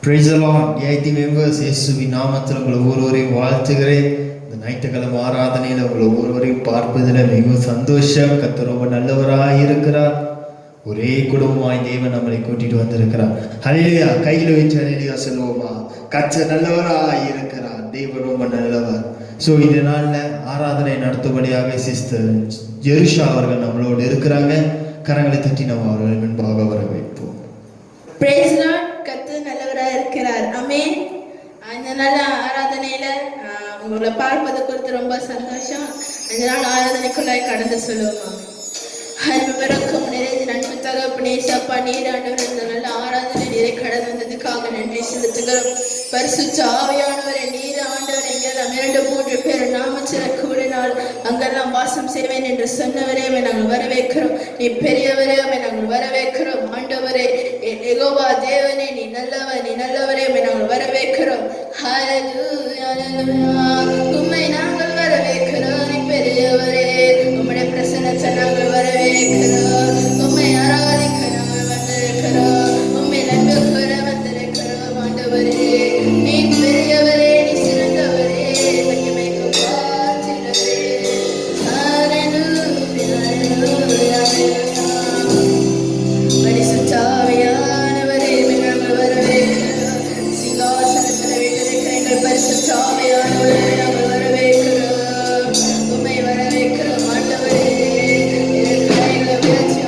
Praise the Lord. AIT members, இயேசுவின் நாமத்தில் உங்களை ஒவ்வொருவரையும் வாழ்த்துகிறேன். இந்த ஞாயிற்றுக்கிழமை ஆராதனையில் உங்களை ஒவ்வொருவரையும் பார்ப்பதில் மிகவும் சந்தோஷம். கர்த்தர் ரொம்ப நல்லவராக இருக்கிறார். ஒரே குடும்பமாய் தேவன் நம்மளை கூட்டிட்டு வந்திருக்கிறார். ஹல்லேலூயா. கையில் வச்சு ஹல்லேலூயா சொல்லுவோமா? கர்த்தர் நல்லவராக இருக்கிறார். தேவன் ரொம்ப நல்லவர். ஸோ இந்த நாளில் ஆராதனை நடத்தும்படியாக சிஸ்டர் ஜெருஷா அவர்கள் நம்மளோடு இருக்கிறாங்க. கரங்களை தட்டி நம்ம அவர்கள் முன்பாக வரவேற்போம். Praise Lord. கர்த்தர் நல்லவராக இருக்கிறார். ஆமென். இந்த நாள் ஆராதனையில உங்களை பார்ப்பது குறித்து ரொம்ப சந்தோஷம். இந்த நாள் ஆராதனைக்குள்ளாய் கடந்து சொல்லுவோமா? அன்புக்கும் நிறைந்த நன்மை தகப்பனே சப்பா நீர் ஆண்டவர் இந்த நல்ல ஆராதனை நீரை கடந்து வந்ததுக்காக நன்றி செலுத்துகிறோம். பரிசுத்த ஆவியானவரை நீர் ஆண்டவர் எங்கெல்லாம் 2-3 பேர் நாமச்சில கூடினால் அங்கெல்லாம் வாசம் செய்வேன் என்று சொன்னவரே நாங்கள் வரவேற்கிறோம். நீ பெரியவரே நாங்கள் வரவேற்கிறோம். ஆண்டவரே யெகோவா தேவனே நீ நல்லவர், நீ நல்லவரே நாங்கள் வரவேற்கிறோம். ஹல்லேலூயா உம்மை நாங்கள் வரவேற்கிறோம். நீ பெரியவரே உம்முடைய பிரசன்னத்தை நாங்கள் வரவேற்கிறோம். உம்மை ஆராதிக்க நாங்கள் வந்திருக்கிறோம். உம்மை நன்மை கூற வந்திருக்கிறோம். ஆண்டவரே நீ பெரியவரே, நீ சிறந்தவரே, மகிமைக்கு பாத்திரரே. ஹல்லேலூயா ஹல்லேலூயா பரிசுத்த ஆவியானவரே நாங்கள் வரவேற்கிறோம். சிங்காசனத்தில் வீற்றிருக்கிற எங்கள் பரிசுத்த ஆவியானவரே நாங்கள் வரவேற்கிறோம். உம்மை வரவேற்கிறோம். ஆண்டவரே கைகளை உயர்த்தி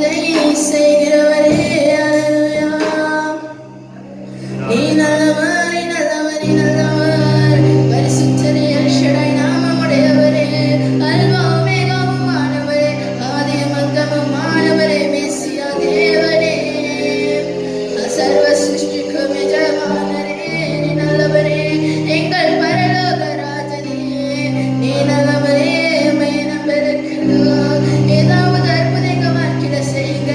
நல்லதை செய்கிறவரே அல்லேலூயா. நீ நல்லவர், நீ நல்லவர், நீ நல்லவர். பரிசுத்தரே, எல் ஷடாய் நாமமுடையவரே, அல்வா ஒமேகாவுமானவரே, ஆதியும் அந்தமுமானவரே, மெசியா தேவனே, சர்வ சிருஷ்டிக்கும் எஜமானரே, நீ நல்லவரே, எங்கள் பரலோக ராஜனே, நீ நல்லவரே, உம்மை நம்பியிருக்கிறோம். ஏதாவது அற்புதங்க வாழ்க்கையில செய்யுங்க,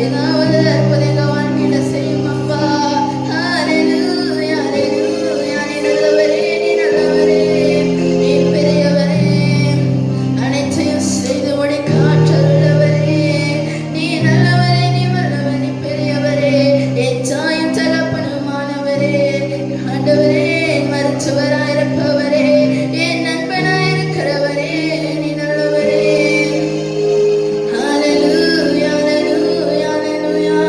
ஏதாவது அற்புதங்க வாழ்க்கையில செய்யும் அப்பா. ஹalleluya, ஹalleluya. நீ நல்லவரே, நீ நல்லவரே, நீ பெரியவரே, அனைத்தையும் செய்து முடிக்க ஆற்றலுள்ளவரே, நீ நல்லவரே, நீ வல்லவர், நீ பெரியவரே, என் தாயும் தகப்பனுமானவரே, ஆண்டவரே, என் மருத்துவராயிருப்பவரே, என் நண்பனாயிருக்கிறவரே, நீ நல்லவரே. ஹalleluya, ஹalleluya, ஹalleluya.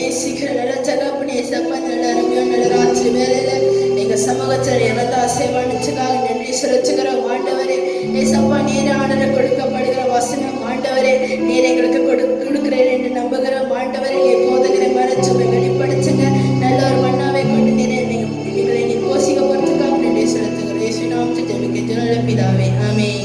நேசிக்கிற நல்ல தகப்பனே ஏசப்பா, நல்ல அருமையான நல்ல ராத்திரி வேலையில எங்க சமூகத்துல எவந்த அசைவானுச்சுக்காக நன்றி செலுத்துகிறோம் ஆண்டவரே. ஏசப்பா, நீர் ஆண்டவரை கொடுக்கப்படுகிற வசனம் ஆண்டவரே, நீர் எங்களுக்கு கொடுக்கிறேன் என்று நம்புகிறோம் ஆண்டவரே. நீ போதுகிற மறைச்சுமை வெளிப்படுத்துங்க. நல்ல ஒரு மன்னாவை கொண்டு எங்களை நீ போசிக்க போறதுக்காக நன்றி செலுத்துகிறோம். இயேசு நாமத்தில் ஜெபிக்கிறேன் நல்ல பிதாவே, ஆமென்.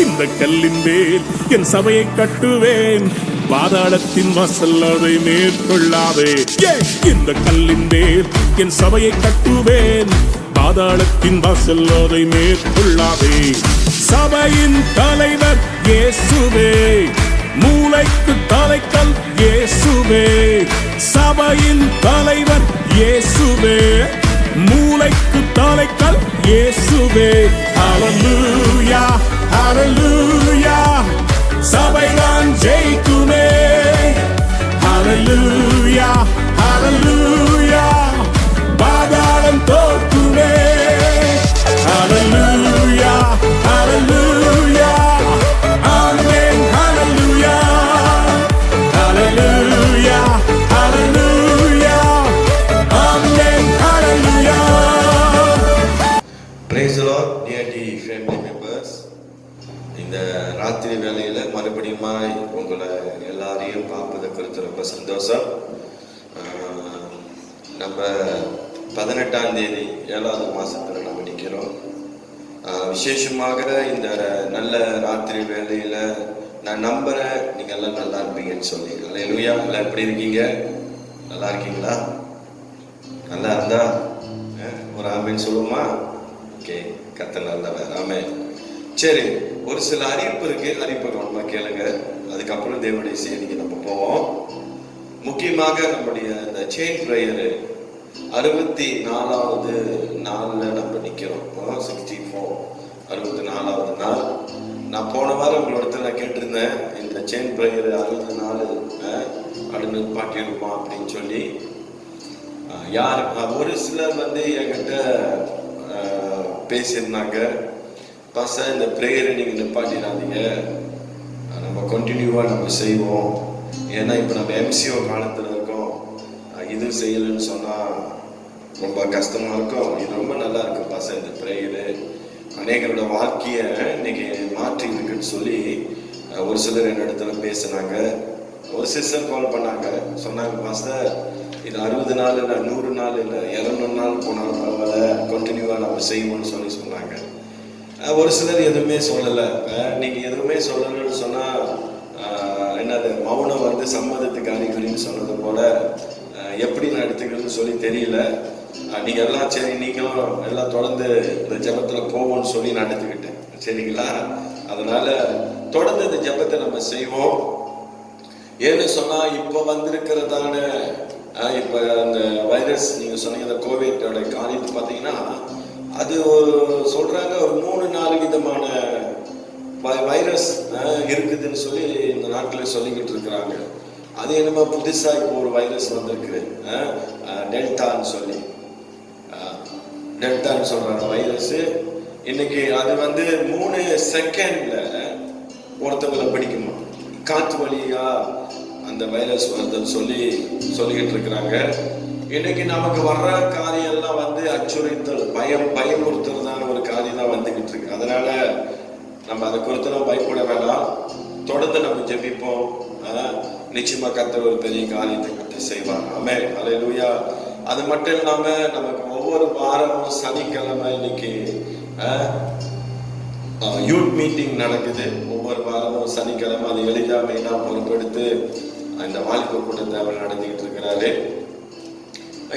இந்த கல்லின் மேல் என் சபையை கட்டுவேன், பாதாளத்தின் வாசல் அதை மேற்கொள்ளாதே. இந்த கல்லின் மேல் என் சபையை கட்டுவேன், பாதாளத்தின் வாசல் அதை மேற்கொள்ளாதே. சபையின் தலைவர் இயேசுவே, மூளைக்கு தலைக்கல் இயேசுவே. சபையின் தலைவர் இயேசுவே, மூளைக்கு தலைக்கல் இயேசுவே. ஹல்லேலூயா ஹல்லேலூயா, சபைதான் ஜெயிக்குமே. ஹல்லேலூயா ஹல்லேலூயா, பாதாளம் தோற்குமே. ஹல்லேலூயா ஹல்லேலூயா, ஆமென். ஹல்லேலூயா ஹல்லேலூயா ஹல்லேலூயா, ஆமென். ஹல்லேலூயா. Praise the Lord, dear family members. இந்த ராத்திரி வேளையில மறுபடியும் உங்களை எல்லாரையும் பார்ப்பதை குறித்து ரொம்ப சந்தோஷம். நம்ம 18ஆம் தேதி 7வது மாசத்துல நம்ம நிற்கிறோம். விசேஷமாக இந்த நல்ல ராத்திரி வேளையில நான் நம்புறேன் நீங்க எல்லாம் நல்லா இருப்பீங்கன்னு சொல்லி. அல்லேலூயா. எல்லாம் எப்படி இருக்கீங்க? நல்லா இருக்கீங்களா? நல்லா இருந்தா ஒரு ஆமென் சொல்லுமா? ஓகே, கர்த்தர் நல்லவர். ஆமென். சரி, ஒரு சில அறிவிப்பு இருக்கு, அறிவிப்பை கவனமா கேளுங்க. அதுக்கப்புறம் தேவனுடைய செய்திக்கு நம்ம போவோம். முக்கியமாக நம்முடைய இந்த செயின் பிரேயர் 64வது நாள்ல நம்ம நிக்கிறோம். 64 64வது நாள். நான் போன வாரம் உங்களோட நான் கேட்டிருந்தேன், இந்த செயின் பிரேயர் 64 அப்படின்னு பாட்டிருப்போம் அப்படின்னு சொல்லி. யார் ஒரு சிலர் என்கிட்ட பேசியிருந்தாங்க, பாஸ்டர் இந்த ப்ரேயரை நீங்கள் நிப்பாட்டிடாதீங்க, நம்ம கண்டினியூவாக நம்ம செய்வோம். ஏன்னா இப்போ நம்ம MCO காலத்தில் இருக்கோம், இது செய்யலைன்னு சொன்னால் ரொம்ப கஷ்டமாக இருக்கும். இது ரொம்ப நல்லா இருக்கும் பாஸ்டர் இந்த ப்ரேயரு, அநேகரோட வாழ்க்கையை இன்னைக்கு மாற்றி இருக்குன்னு சொல்லி ஒரு சிலர் என்னிடத்துல பேசினாங்க. ஒரு சிஸ்டர் கால் பண்ணாங்க, சொன்னாங்க பாஸ்டர் இது 60 நாள் இல்லை 100 நாள் இல்லை 200 நாள் போனாலும் பரவாயில்ல, கண்டினியூவாக நம்ம செய்வோம்னு சொல்லி சொன்னாங்க. ஒரு சிலர் எதுவுமே சொல்லலை. நீங்கள் எதுவுமே சொல்லணும்னு சொன்னால் என்னது மௌனம் சம்மதத்துக்கு அறிகுறின்னு சொன்னது போல எப்படி நான் எடுத்துக்கிறதுன்னு சொல்லி தெரியல. நீங்கள் எல்லாம் சரி நீங்களும் எல்லாம் தொடர்ந்து இந்த ஜபத்தில் போவோம்னு சொல்லி நான் எடுத்துக்கிட்டேன். சரிங்களா? அதனால தொடர்ந்து இந்த ஜபத்தை நம்ம செய்வோம். ஏன்னு சொன்னால் இப்போ வந்திருக்கிறதான இப்போ அந்த வைரஸ் நீங்கள் சொன்னீங்க, இந்த கோவிட்டோட காரியத்தை பார்த்தீங்கன்னா அது சொல்றாங்க ஒரு 3-4 விதமான வைரஸ் இருக்குதுன்னு சொல்லி இந்த நாட்டில் சொல்லிக்கிட்டு இருக்கிறாங்க. அது என்னமோ புதுசா இப்போ ஒரு வைரஸ் வந்திருக்கு, டெல்டான்னு சொல்லி, டெல்டான்னு சொல்றாங்க வைரஸ். இன்னைக்கு அது 3 செகண்ட்ல ஒருத்தவங்களை பிடிக்குமா, காற்று வழியா அந்த வைரஸ் வருதுன்னு சொல்லிக்கிட்டு இருக்கிறாங்க. இன்னைக்கு நமக்கு வர்ற காரியம் எல்லாம் அச்சுறுத்தல், பயமுறுத்துறதான ஒரு காரியம் தான் வந்துகிட்டு இருக்கு. அதனால நம்ம அதை குறித்து நம்ம பயப்பட வேண்டாம், தொடர்ந்து நம்ம ஜெபிப்போம். நிச்சயமா கர்த்தர் ஒரு பெரிய காரியத்தை கட்டி செய்வார். ஆமென். அல்லேலூயா. அது மட்டும் இல்லாம நமக்கு ஒவ்வொரு வாரமும் சனிக்கிழமை இன்னைக்கு யூத் மீட்டிங் நடக்குது. ஒவ்வொரு வாரமும் சனிக்கிழமை அது எளிதா மெயினா பொறுப்பெடுத்து இந்த வாலிப கூட்டத்தை அவர் நடத்திக்கிட்டு இருக்கிறாரு.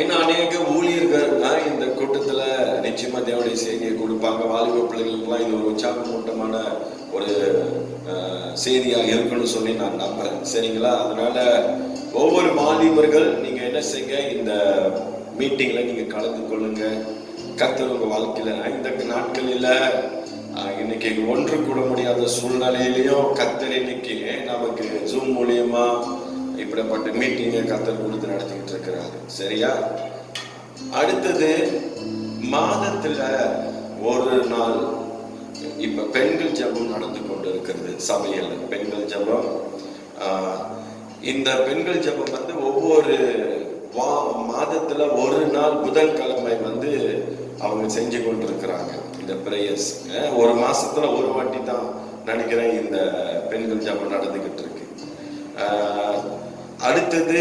இன்னும் அநேக ஊழியர்கள் இந்த கூட்டத்துல நிச்சயமா தேவனுடைய செய்தியை கொடுப்பாங்க. வாலிப பிள்ளைகளுக்கெல்லாம் இது ஒரு உற்சாகமூட்டமான ஒரு செய்தியா இருக்குன்னு சொல்லி நான் நம்புறேன். சரிங்களா? அதனால ஒவ்வொரு வாலிபர்கள் நீங்க என்ன செய்யுங்க, இந்த மீட்டிங்ல நீங்க கலந்து கொள்ளுங்க. கர்த்தர் உங்க வாழ்க்கையில இந்த நாட்களில இன்னைக்கு ஒன்று கூட முடியாத சூழ்நிலையிலையும் கர்த்தர் இன்னைக்கு நமக்கு ஜூம் மூலியமா இப்படிப்பட்ட மீட்டிங்கை கர்த்தர் கொடுத்து நடத்திக்கிட்டு இருக்கிறாரு. சரியா? அடுத்தது மாதத்துல ஒரு நாள் இப்ப பெண்கள் ஜெபம் நடந்து கொண்டு இருக்கிறது சபையில். பெண்கள் ஜெபம், இந்த பெண்கள் ஜெபம் வந்து ஒவ்வொரு மாதத்துல ஒரு நாள் புதன்கிழமை வந்து அவங்க செஞ்சு கொண்டு இருக்கிறாங்க இந்த பிரேயர்ஸ். ஒரு மாசத்துல ஒரு வாட்டி தான் நினைக்கிறேன் இந்த பெண்கள் ஜெபம் நடந்துகிட்டு இருக்கு. அடுத்தது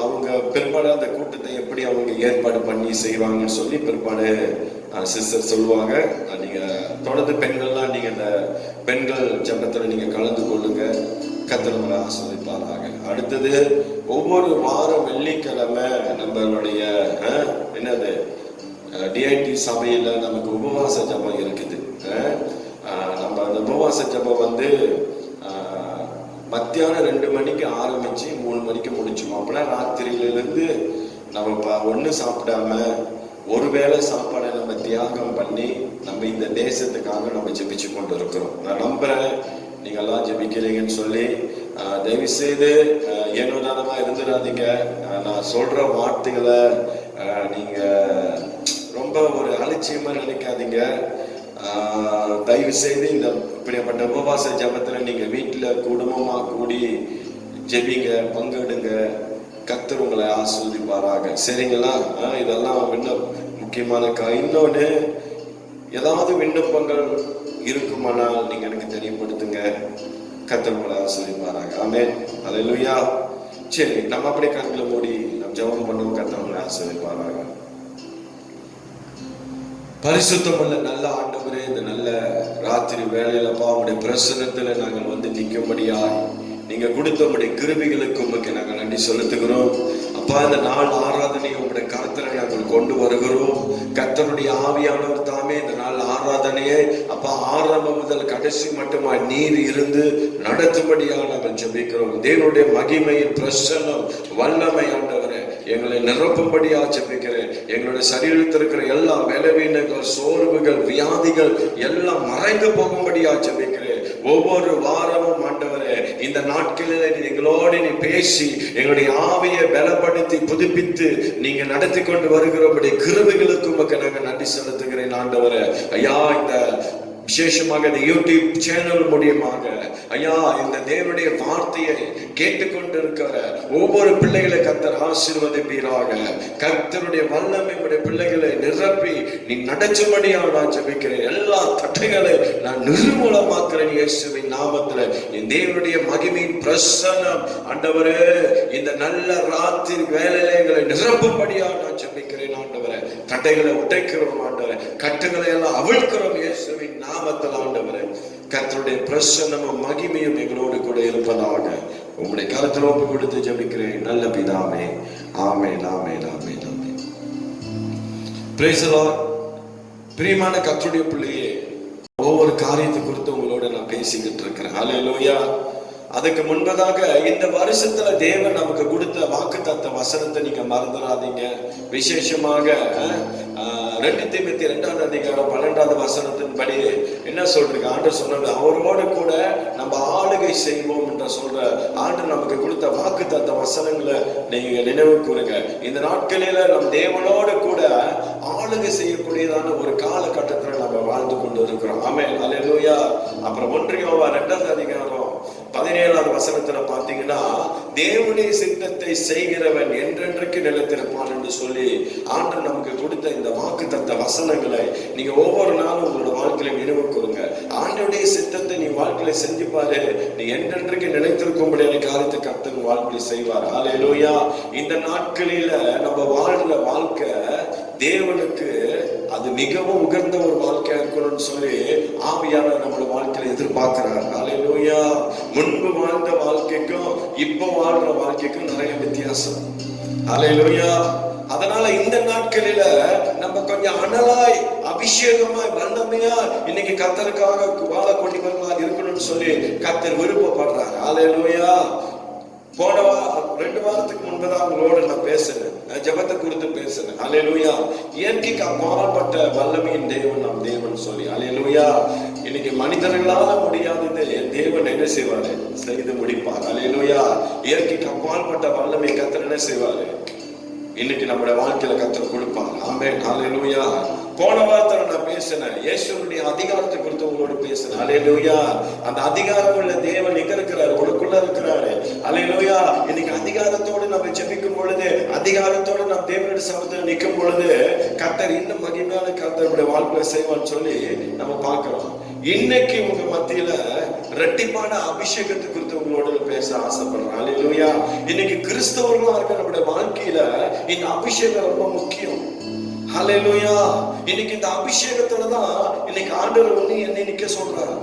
அவங்க பிற்பாடு அந்த கூட்டத்தை எப்படி அவங்க ஏற்பாடு பண்ணி செய்வாங்கன்னு சொல்லி பிற்பாடு சிஸ்டர் சொல்லுவாங்க. நீங்க தொடர்ந்து பெண்கள்லாம் நீங்க இந்த பெண்கள் ஜெபத்துல நீங்க கலந்து கொள்ளுங்க, கர்த்தர் ஆசீர்வதிப்பாராக. அடுத்தது ஒவ்வொரு வாரம் வெள்ளிக்கிழமை நம்மளுடைய என்னது டிஐடி சபையில நமக்கு உபவாச ஜெபம் இருக்குது. நம்ம அந்த உபவாச ஜெபம் வந்து மத்தியானம் 2 மணிக்கு ஆரம்பிச்சு 3 மணிக்கு முடிச்சுவோம். அப்படின்னா ராத்திரியிலிருந்து நம்ம ஒண்ணு சாப்பிடாம ஒருவேளை சாப்பாடை நம்ம தியாகம் பண்ணி நம்ம இந்த தேசத்துக்காக நம்ம ஜெபிச்சு கொண்டு இருக்கிறோம். நான் நம்புறேன் நீங்க எல்லாம் ஜெபிக்கிறீங்கன்னு சொல்லி. தயவு செய்து ஏனோதானமா இருந்துடாதீங்க. நான் சொல்ற வார்த்தைகளை நீங்க ரொம்ப ஒரு அலட்சியமா நினைக்காதீங்க. தயவு செய்து இந்த இப்படிப்பட்ட உபவாச ஜபத்துல நீங்க வீட்டுல குடும்பமா கூடி ஜெபிங்க, பங்கெடுங்க. கர்த்தர் உங்களை ஆசீர்வதிப்பாராக. சரிங்களா? இதெல்லாம் முக்கியமான இன்னொன்னு, ஏதாவது விண்ணப்பங்கள் இருக்குமானால் நீங்க எனக்கு தெரியப்படுத்துங்க. கர்த்தர் உங்களை ஆசீர்வதிப்பாராக. ஆமென். அல்லேலூயா. சரி, நம்ம அப்படியே கண்களை மூடி நம்ம ஜெபம் பண்ணுவோம். கர்த்தர் உங்களை ஆசீர்வதிப்பாராக. பரிசுத்தமுள்ள நல்ல ஆண்டவரே, இந்த நல்ல ராத்திரி வேளையிலப்பா உங்களுடைய பிரசன்னத்துல நாங்கள் வந்து நிற்கும்படியாய் நீங்க கொடுத்த உங்களுடைய கிருபைகளுக்கு உமக்கு நாங்கள் நன்றி செலுத்துகிறோம். அப்பா, இந்த நாள் ஆராதனை உங்களுடைய கருத்துல நாங்கள் கொண்டு வருகிறோம். கர்த்தருடைய ஆவியானவர் தாமே இந்த நாள் ஆராதனையை அப்பா ஆரம்பம் முதல் கடைசி மட்டுமா நீர் இருந்து நடத்தும்படியாக நாங்கள் ஜெபிக்கிறோம். தேவனுடைய மகிமையின் பிரசன்னம் வல்லமை ஆண்டவரே எங்களை நிரப்பும்படியா ஜெபிக்கிறேன். எங்களுடைய சரீரத்தில் இருக்கிற எல்லா பலவீனங்கள், சோர்வுகள், வியாதிகள் எல்லாம் மறைந்து போகும்படியா ஜெபிக்கிறேன். ஒவ்வொரு வாரமும் ஆண்டவரே இந்த நாட்களில் எங்களோடு நீ பேசி எங்களுடைய ஆவியை பலப்படுத்தி புதுப்பித்து நீங்க நடத்தி கொண்டு வருகிறபடி கிருபைகளுக்கு உமக்கு நாங்கள் நன்றி செலுத்துகிறேன் ஆண்டவரே. ஐயா, இந்த விசேஷமாக இந்த யூடியூப் சேனல் மூலியமாக ஐயா இந்த தேவனுடைய வார்த்தையை கேட்டுக்கொண்டிருக்கிற ஒவ்வொரு பிள்ளைகளை கர்த்தர் ஆசீர்வதிப்பீராக. கர்த்தருடைய வல்லமை உடைய பிள்ளைகளை நிரப்பி நீ நடச்சும்படியாக நான் ஜெபிக்கிறேன். எல்லா தட்டைகளை நான் நிர்மூலமாக்குறேன் இயேசுவின் நாமத்துல. என் தேவனுடைய மகிமையின் பிரசன்னம் ஆண்டவரே இந்த நல்ல ராத்திரி வேலையில எங்களை நிரப்பும்படியாக நான் ஜெபிக்கிறேன் ஆண்டவரே. தட்டைகளை உடைக்கிறோம் ஆண்டவரே, கட்டுகளை எல்லாம் அவிழ்க்கிறோம் இயேசுவின் நாமத்தில் ஆண்டவரே. கர்த்தருடைய பிரசன்னமும் மகிமையும் எங்களோடு கூட இருப்பதாக உங்களுடைய கருத்தில் ஒப்பு கொடுத்து ஜெபிக்கிறேன் நல்ல பிதாவே. Amen, amen, amen, amen. Praise the lord. பிரியமான கர்த்தருடைய பிள்ளையே, ஒவ்வொரு காரியத்தை குறித்து உங்களோட நான் பேசிக்கிட்டு இருக்கிறேன். ஹல்லேலூயா. அதுக்கு முன்பதாக இந்த வருஷத்துல தேவன் நமக்கு கொடுத்த வாக்குத்தத்த வசனத்தை நீங்க மறந்துடாதீங்க. விசேஷமாக 2 தீமோத்தேயு 2ஆம் அதிகாரம் 12வது வசனத்தின்படி என்ன சொல்றீங்க? ஆண்டவர் சொன்னது அவரோடு கூட நம்ம ஆளுகை செய்வோம் என்று சொல்ற ஆண்டவர் நமக்கு கொடுத்த வாக்குத்தத்த வசனங்களை நீங்க நினைவு கூறுங்க. இந்த நாட்களில நம் தேவனோடு கூட ஆளுகை செய்யக்கூடியதான ஒரு காலகட்டத்தில் நம்ம வாழ்ந்து கொண்டு இருக்கிறோம். ஆமென், அல்லேலூயா. அப்புறம் 1 யோவான் 2ஆம் அதிகாரம் 17வது வசனத்துல பாத்தீங்கன்னா தேவனுடைய சித்தத்தை செய்கிறவன் என்றென்றைக்கு நிலைத்திருப்பான் என்று சொல்லி ஆண்டவர் நமக்கு கொடுத்த இந்த வாக்குத்தத்த வசனங்களை நீங்க ஒவ்வொரு நாளும் உங்களோட வாழ்க்கையில நினைவு கூறுங்க. ஆண்டவருடைய சித்தத்தை நீ வாழ்க்கையில செஞ்சு பாரு, நீ என்றென்றைக்கு நிலைத்திருக்கும்படியான காரியத்தை கர்த்தர் வாழ்க்கையில செய்வார். ஹல்லேலூயா. இந்த நாட்களில நம்ம வாழ்ற வாழ்க்கை தேவனுக்கு அது மிகவும் உகந்த ஒரு வாழ்க்கையா இருக்கணும்னு சொல்லி ஆவியானவர் நம்மளோட வாழ்க்கையில எதிர்பார்க்கிறார். ஹல்லேலூயா. முன்பு வாழ்ந்த வாழ்க்கைக்கும் இப்ப வாழ்ற வாழ்க்கைக்கும் நிறைய வித்தியாசம். ஹல்லேலூயா. அதனால இந்த நாட்களில நம்ம கொஞ்சம் அனலாய் அபிஷேகமாய் வல்லமையா இன்னைக்கு கர்த்தருக்காக வாழக்கூடியவர்களா இருக்கணும்னு சொல்லி கர்த்தர் விருப்பப்படுறார். ஹல்லேலூயா. போன 2 வாரத்துக்கு முன்பதான் உங்களோட நான் பேசுறேன், ஜெபத்தை குறித்து பேசுறேன். ஹல்லேலூயா. இயற்கைக்கு அப்பாற்பட்ட வல்லமையின் தேவன் நம் தேவன் சொல்லி. ஹல்லேலூயா. இன்னைக்கு மனிதர்களால முடியாதது என் தேவன் என்ன செய்வாரு? செய்து முடிப்பார். ஹல்லேலூயா. இயற்கைக்கு அப்பாற்பட்ட வல்லமை கர்த்தர் என்ன செய்வாரு? இன்னைக்கு நம்முடைய வாழ்க்கையில கர்த்தர் கொடுப்பார். ஆமென், ஹல்லேலூயா. போன வாரத்துல நான் பேசினேன், இயேசுனுடைய அதிகாரத்தை குறித்து உங்களோட பேசினேன். அல்லேலூயா. அந்த அதிகாரம் உள்ள தேவன் எங்க இருக்கிறாரு? உனக்குள்ள இருக்கிறாரு. அல்லேலூயா. இன்னைக்கு அதிகாரத்தோடு நம்ம ஜெபிக்கும் பொழுது, அதிகாரத்தோடு நம்ம தேவனுடைய சமூகத்தில் நிற்கும் பொழுது கர்த்தர் இன்னும் மகிமையான கர்த்தருடைய வாழ்க்கையை செய்வான்னு சொல்லி நம்ம பார்க்கிறோம். இன்னைக்கு உங்க மத்தியில இரட்டிப்பான அபிஷேகத்தை குறித்து உங்களோட பேச ஆசைப்படுறேன். அல்லேலூயா. இன்னைக்கு கிறிஸ்தவர்களா இருக்க நம்முடைய வாழ்க்கையில இந்த அபிஷேகம் ரொம்ப முக்கியம். ஹல்லேலூயா. இன்னைக்கு இந்த அபிஷேகத்துல தான் இன்னைக்கு ஆண்டவர் வந்து என்னை நிக்க சொல்றாரு.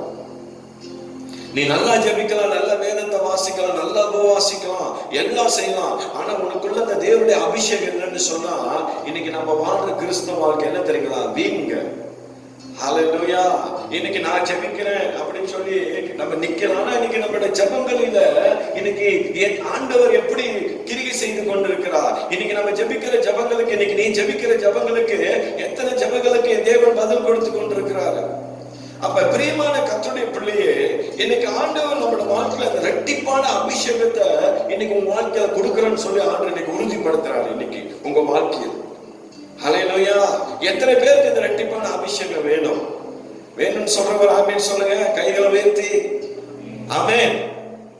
நீ நல்லா ஜெபிக்கலாம், நல்ல வேதத்தை வாசிக்கலாம், நல்லா உபவாசிக்கலாம், எல்லாம் செய்யலாம். ஆனா உனக்குள்ள இந்த தேவனுடைய அபிஷேகம் என்னன்னு சொன்னா, இன்னைக்கு நம்ம வாழ்ற கிறிஸ்தவ வாழ்க்கை என்ன தெரியுங்களா? வீங்க. ஹல்லேலூயா. இன்னைக்கு நான் ஜெபிக்கிறேன் அப்படின்னு சொல்லி நம்ம நிக்கலாம். ஆனா இன்னைக்கு நம்மளுடைய ஜெபங்களில இன்னைக்கு ஆண்டவர் எப்படி கிரியை செய்து கொண்டிருக்கிறார். இன்னைக்கு நம்ம ஜெபிக்கிற ஜெபங்களுக்கு, இன்னைக்கு நீ ஜெபிக்கிற ஜெபங்களுக்கு எத்தனை ஜெபங்களுக்கு தேவன் பதில் கொடுத்து கொண்டிருக்கிறார். அப்ப பிரியமான கர்த்தருடைய பிள்ளையே, இன்னைக்கு ஆண்டவர் நம்மளோட வாழ்க்கையில அந்த இரட்டிப்பான அபிஷேகத்தை இன்னைக்கு உங்க வாழ்க்கையில கொடுக்கிறேன்னு சொல்லி ஆண்டவர் இன்னைக்கு உறுதிப்படுத்துறாரு. இன்னைக்கு உங்க வாழ்க்கையில் ஹல்லேலூயா. எத்தனை பேருக்கு இந்த இரட்டிப்பான அபிஷேகம் வேணும்? வேணும்னு சொல்றவர் ஆமென் சொல்லுங்க, கைகளை உயர்த்தி. ஆமென்.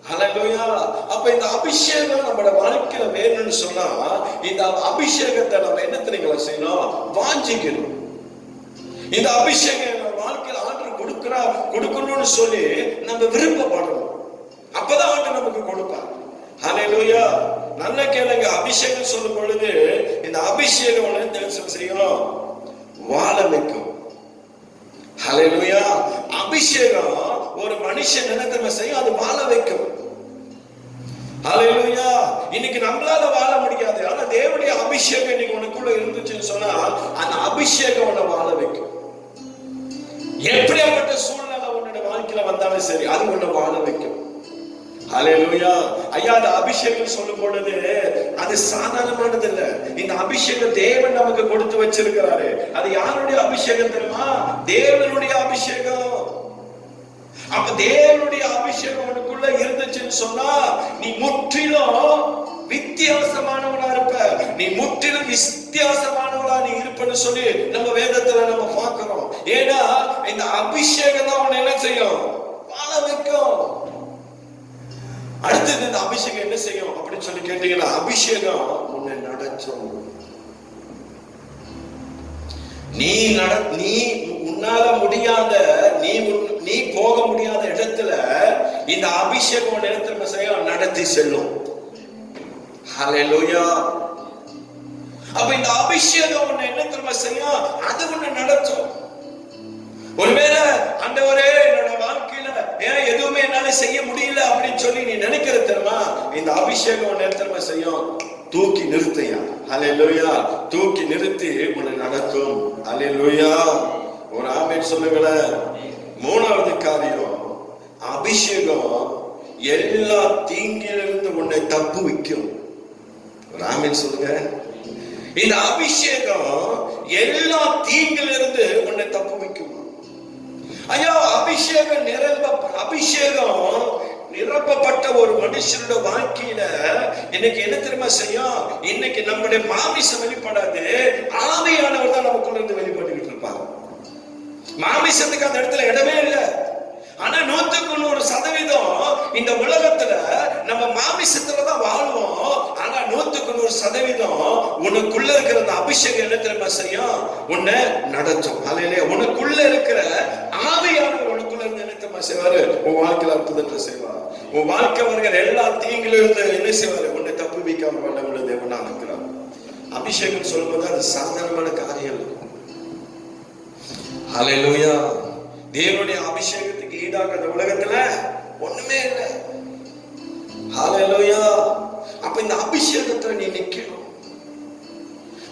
ஹல்லேலூயா. அப்ப இந்த அபிஷேகம் நம்மளோட வாழ்க்கையில வேணும்னு சொன்னா, இந்த அபிஷேகத்தை நம்ம என்ன தெரியுங்களா செய்யணும்? வாஞ்சிக்கணும். இந்த அபிஷேகம் நம்ம வாழ்க்கையில ஆண்டவர் கொடுக்கணும்னு சொல்லி நம்ம விருப்பப்படணும். அப்பதான் ஆண்டவர் நமக்கு கொடுப்பார். ஹல்லேலூயா. நல்ல கேளுங்க. அபிஷேகம் சொல்லும் பொழுது இந்த அபிஷேகம் செய்யும், வாழ வைக்கும். ஹல்லேலூயா. அபிஷேகம் ஒரு மனுஷன் என்ன செய்யும்? அது வாழ வைக்கும். ஹல்லேலூயா. இன்னைக்கு நம்மளால வாழ முடியாது. ஆனா தேவனுடைய அபிஷேகம் இன்னைக்கு உனக்குள்ள இருந்துச்சுன்னு சொன்னா, அந்த அபிஷேகம் உன்னை வாழ வைக்கும். எப்படியாப்பட்ட சூழ்நிலை உன்னோட வாழ்க்கையில வந்தாலும் சரி, அது உன்னை வாழ வைக்கும். ஹல்லேலூயா. ஐயா, அந்த அபிஷேகம் சொல்லும் பொழுது அது சாதாரணமானது இல்ல. இந்த அபிஷேகம் தேவன் நமக்கு கொடுத்து வச்சிருக்கிறாரு. அது யாருடைய அபிஷேகம் தெரியுமா? தேவனுடைய அபிஷேகம். அப்ப தேவனுடைய அபிஷேகம் உனக்குள்ள இருந்துச்சுன்னு சொன்னா, நீ முற்றிலும் வித்தியாசமானவனா இருப்ப. நீ முற்றிலும் வித்தியாசமானவளா நீ இருப்பன்னு சொல்லி நம்ம வேதத்துல நம்ம பார்க்கிறோம். ஏன்னா இந்த அபிஷேகம் தான் உன்னை என்ன செய்யும்? வாழ வைக்கும். அடுத்தது இந்த அபிஷேகம் என்ன செய்யும் அப்படின்னு சொல்லி கேட்டீங்கன்னா, அபிஷேகம் உன்னை நடத்தும். நீ உன்னால முடியாத, நீ போக முடியாத இடத்துல இந்த அபிஷேகம் உன்னை என்ன செய்யும்? நடத்தி செல்லும். ஹல்லேலூயா. அப்ப இந்த அபிஷேகம் உன்னை என்ன திரும்ப செய்யும்? அது உன்னை நடத்தும். ஒருவேளை ஆண்டவரே என்னோட வாழ்க்கையில ஏன் எதுவுமே என்னால செய்ய முடியல அப்படின்னு சொல்லி நீ நினைக்கிற தெரியுமா? இந்த அபிஷேகம் உன்னை திரும்ப செய்யும், தூக்கி நிறுத்தையா. ஹல்லேலூயா. தூக்கி நிறுத்தி உன்னை நடக்கும். ஹல்லேலூயா. ஒரு ஆமென் சொல்லுங்களேன். மூணாவது காரியம், அபிஷேகம் எல்லா தீங்கிலிருந்து உன்னை தப்பு வைக்கும். ஒரு ஆமென் சொல்லுங்க. இந்த அபிஷேகம் எல்லா தீங்கிலிருந்து உன்னை தப்பு வைக்கும். ஐயா, அபிஷேகம் நிரப்பப்பட்ட ஒரு மனுஷனோட வாழ்க்கையில இன்னைக்கு என்ன தெரியுமா செய்யும்? இன்னைக்கு நம்முடைய மாமிசம் வெளிப்படாது, ஆவியானவர் தான் நமக்குள்ள இருந்து வெளிப்பட்டுக்கிட்டு இருப்பாங்க. மாமிசத்துக்கு அந்த இடத்துல இடமே இல்லை. ஆனா 100% இந்த உலகத்துல நம்ம மாமிசத்துலதான் வாழ்வோம். ஆனா 100% உனக்குள்ள இருக்கிற அந்த அபிஷேகம் என்ன தெரியுமா செய்யும்? உன்னை நடத்தும். அல்லேலூயா. உனக்குள்ள இருக்கிற ஆவியானவர் உனக்குள்ள இருந்து என்ன தெரியுமா செய்வாரு? உன் வாழ்க்கையில அற்புதத்தை செய்வார். உன் வாழ்க்கை வருகிற எல்லா தீங்கிலும் இருந்து என்ன செய்வாரு? உன்னை தப்பு வைக்காம வல்லமுள்ள தேவனா இருக்கிறார். அபிஷேகம் சொல்லும்போது அது சாதாரணமான காரியம் இல்லை. ஹல்லேலூயா. தேவனுடைய அபிஷேகத்துக்கு ஈடாக இந்த உலகத்துல ஒண்ணுமே இல்லை. ஹல்லேலூயா. அப்ப இந்த அபிஷேகத்துல நீ நிக்கணும்.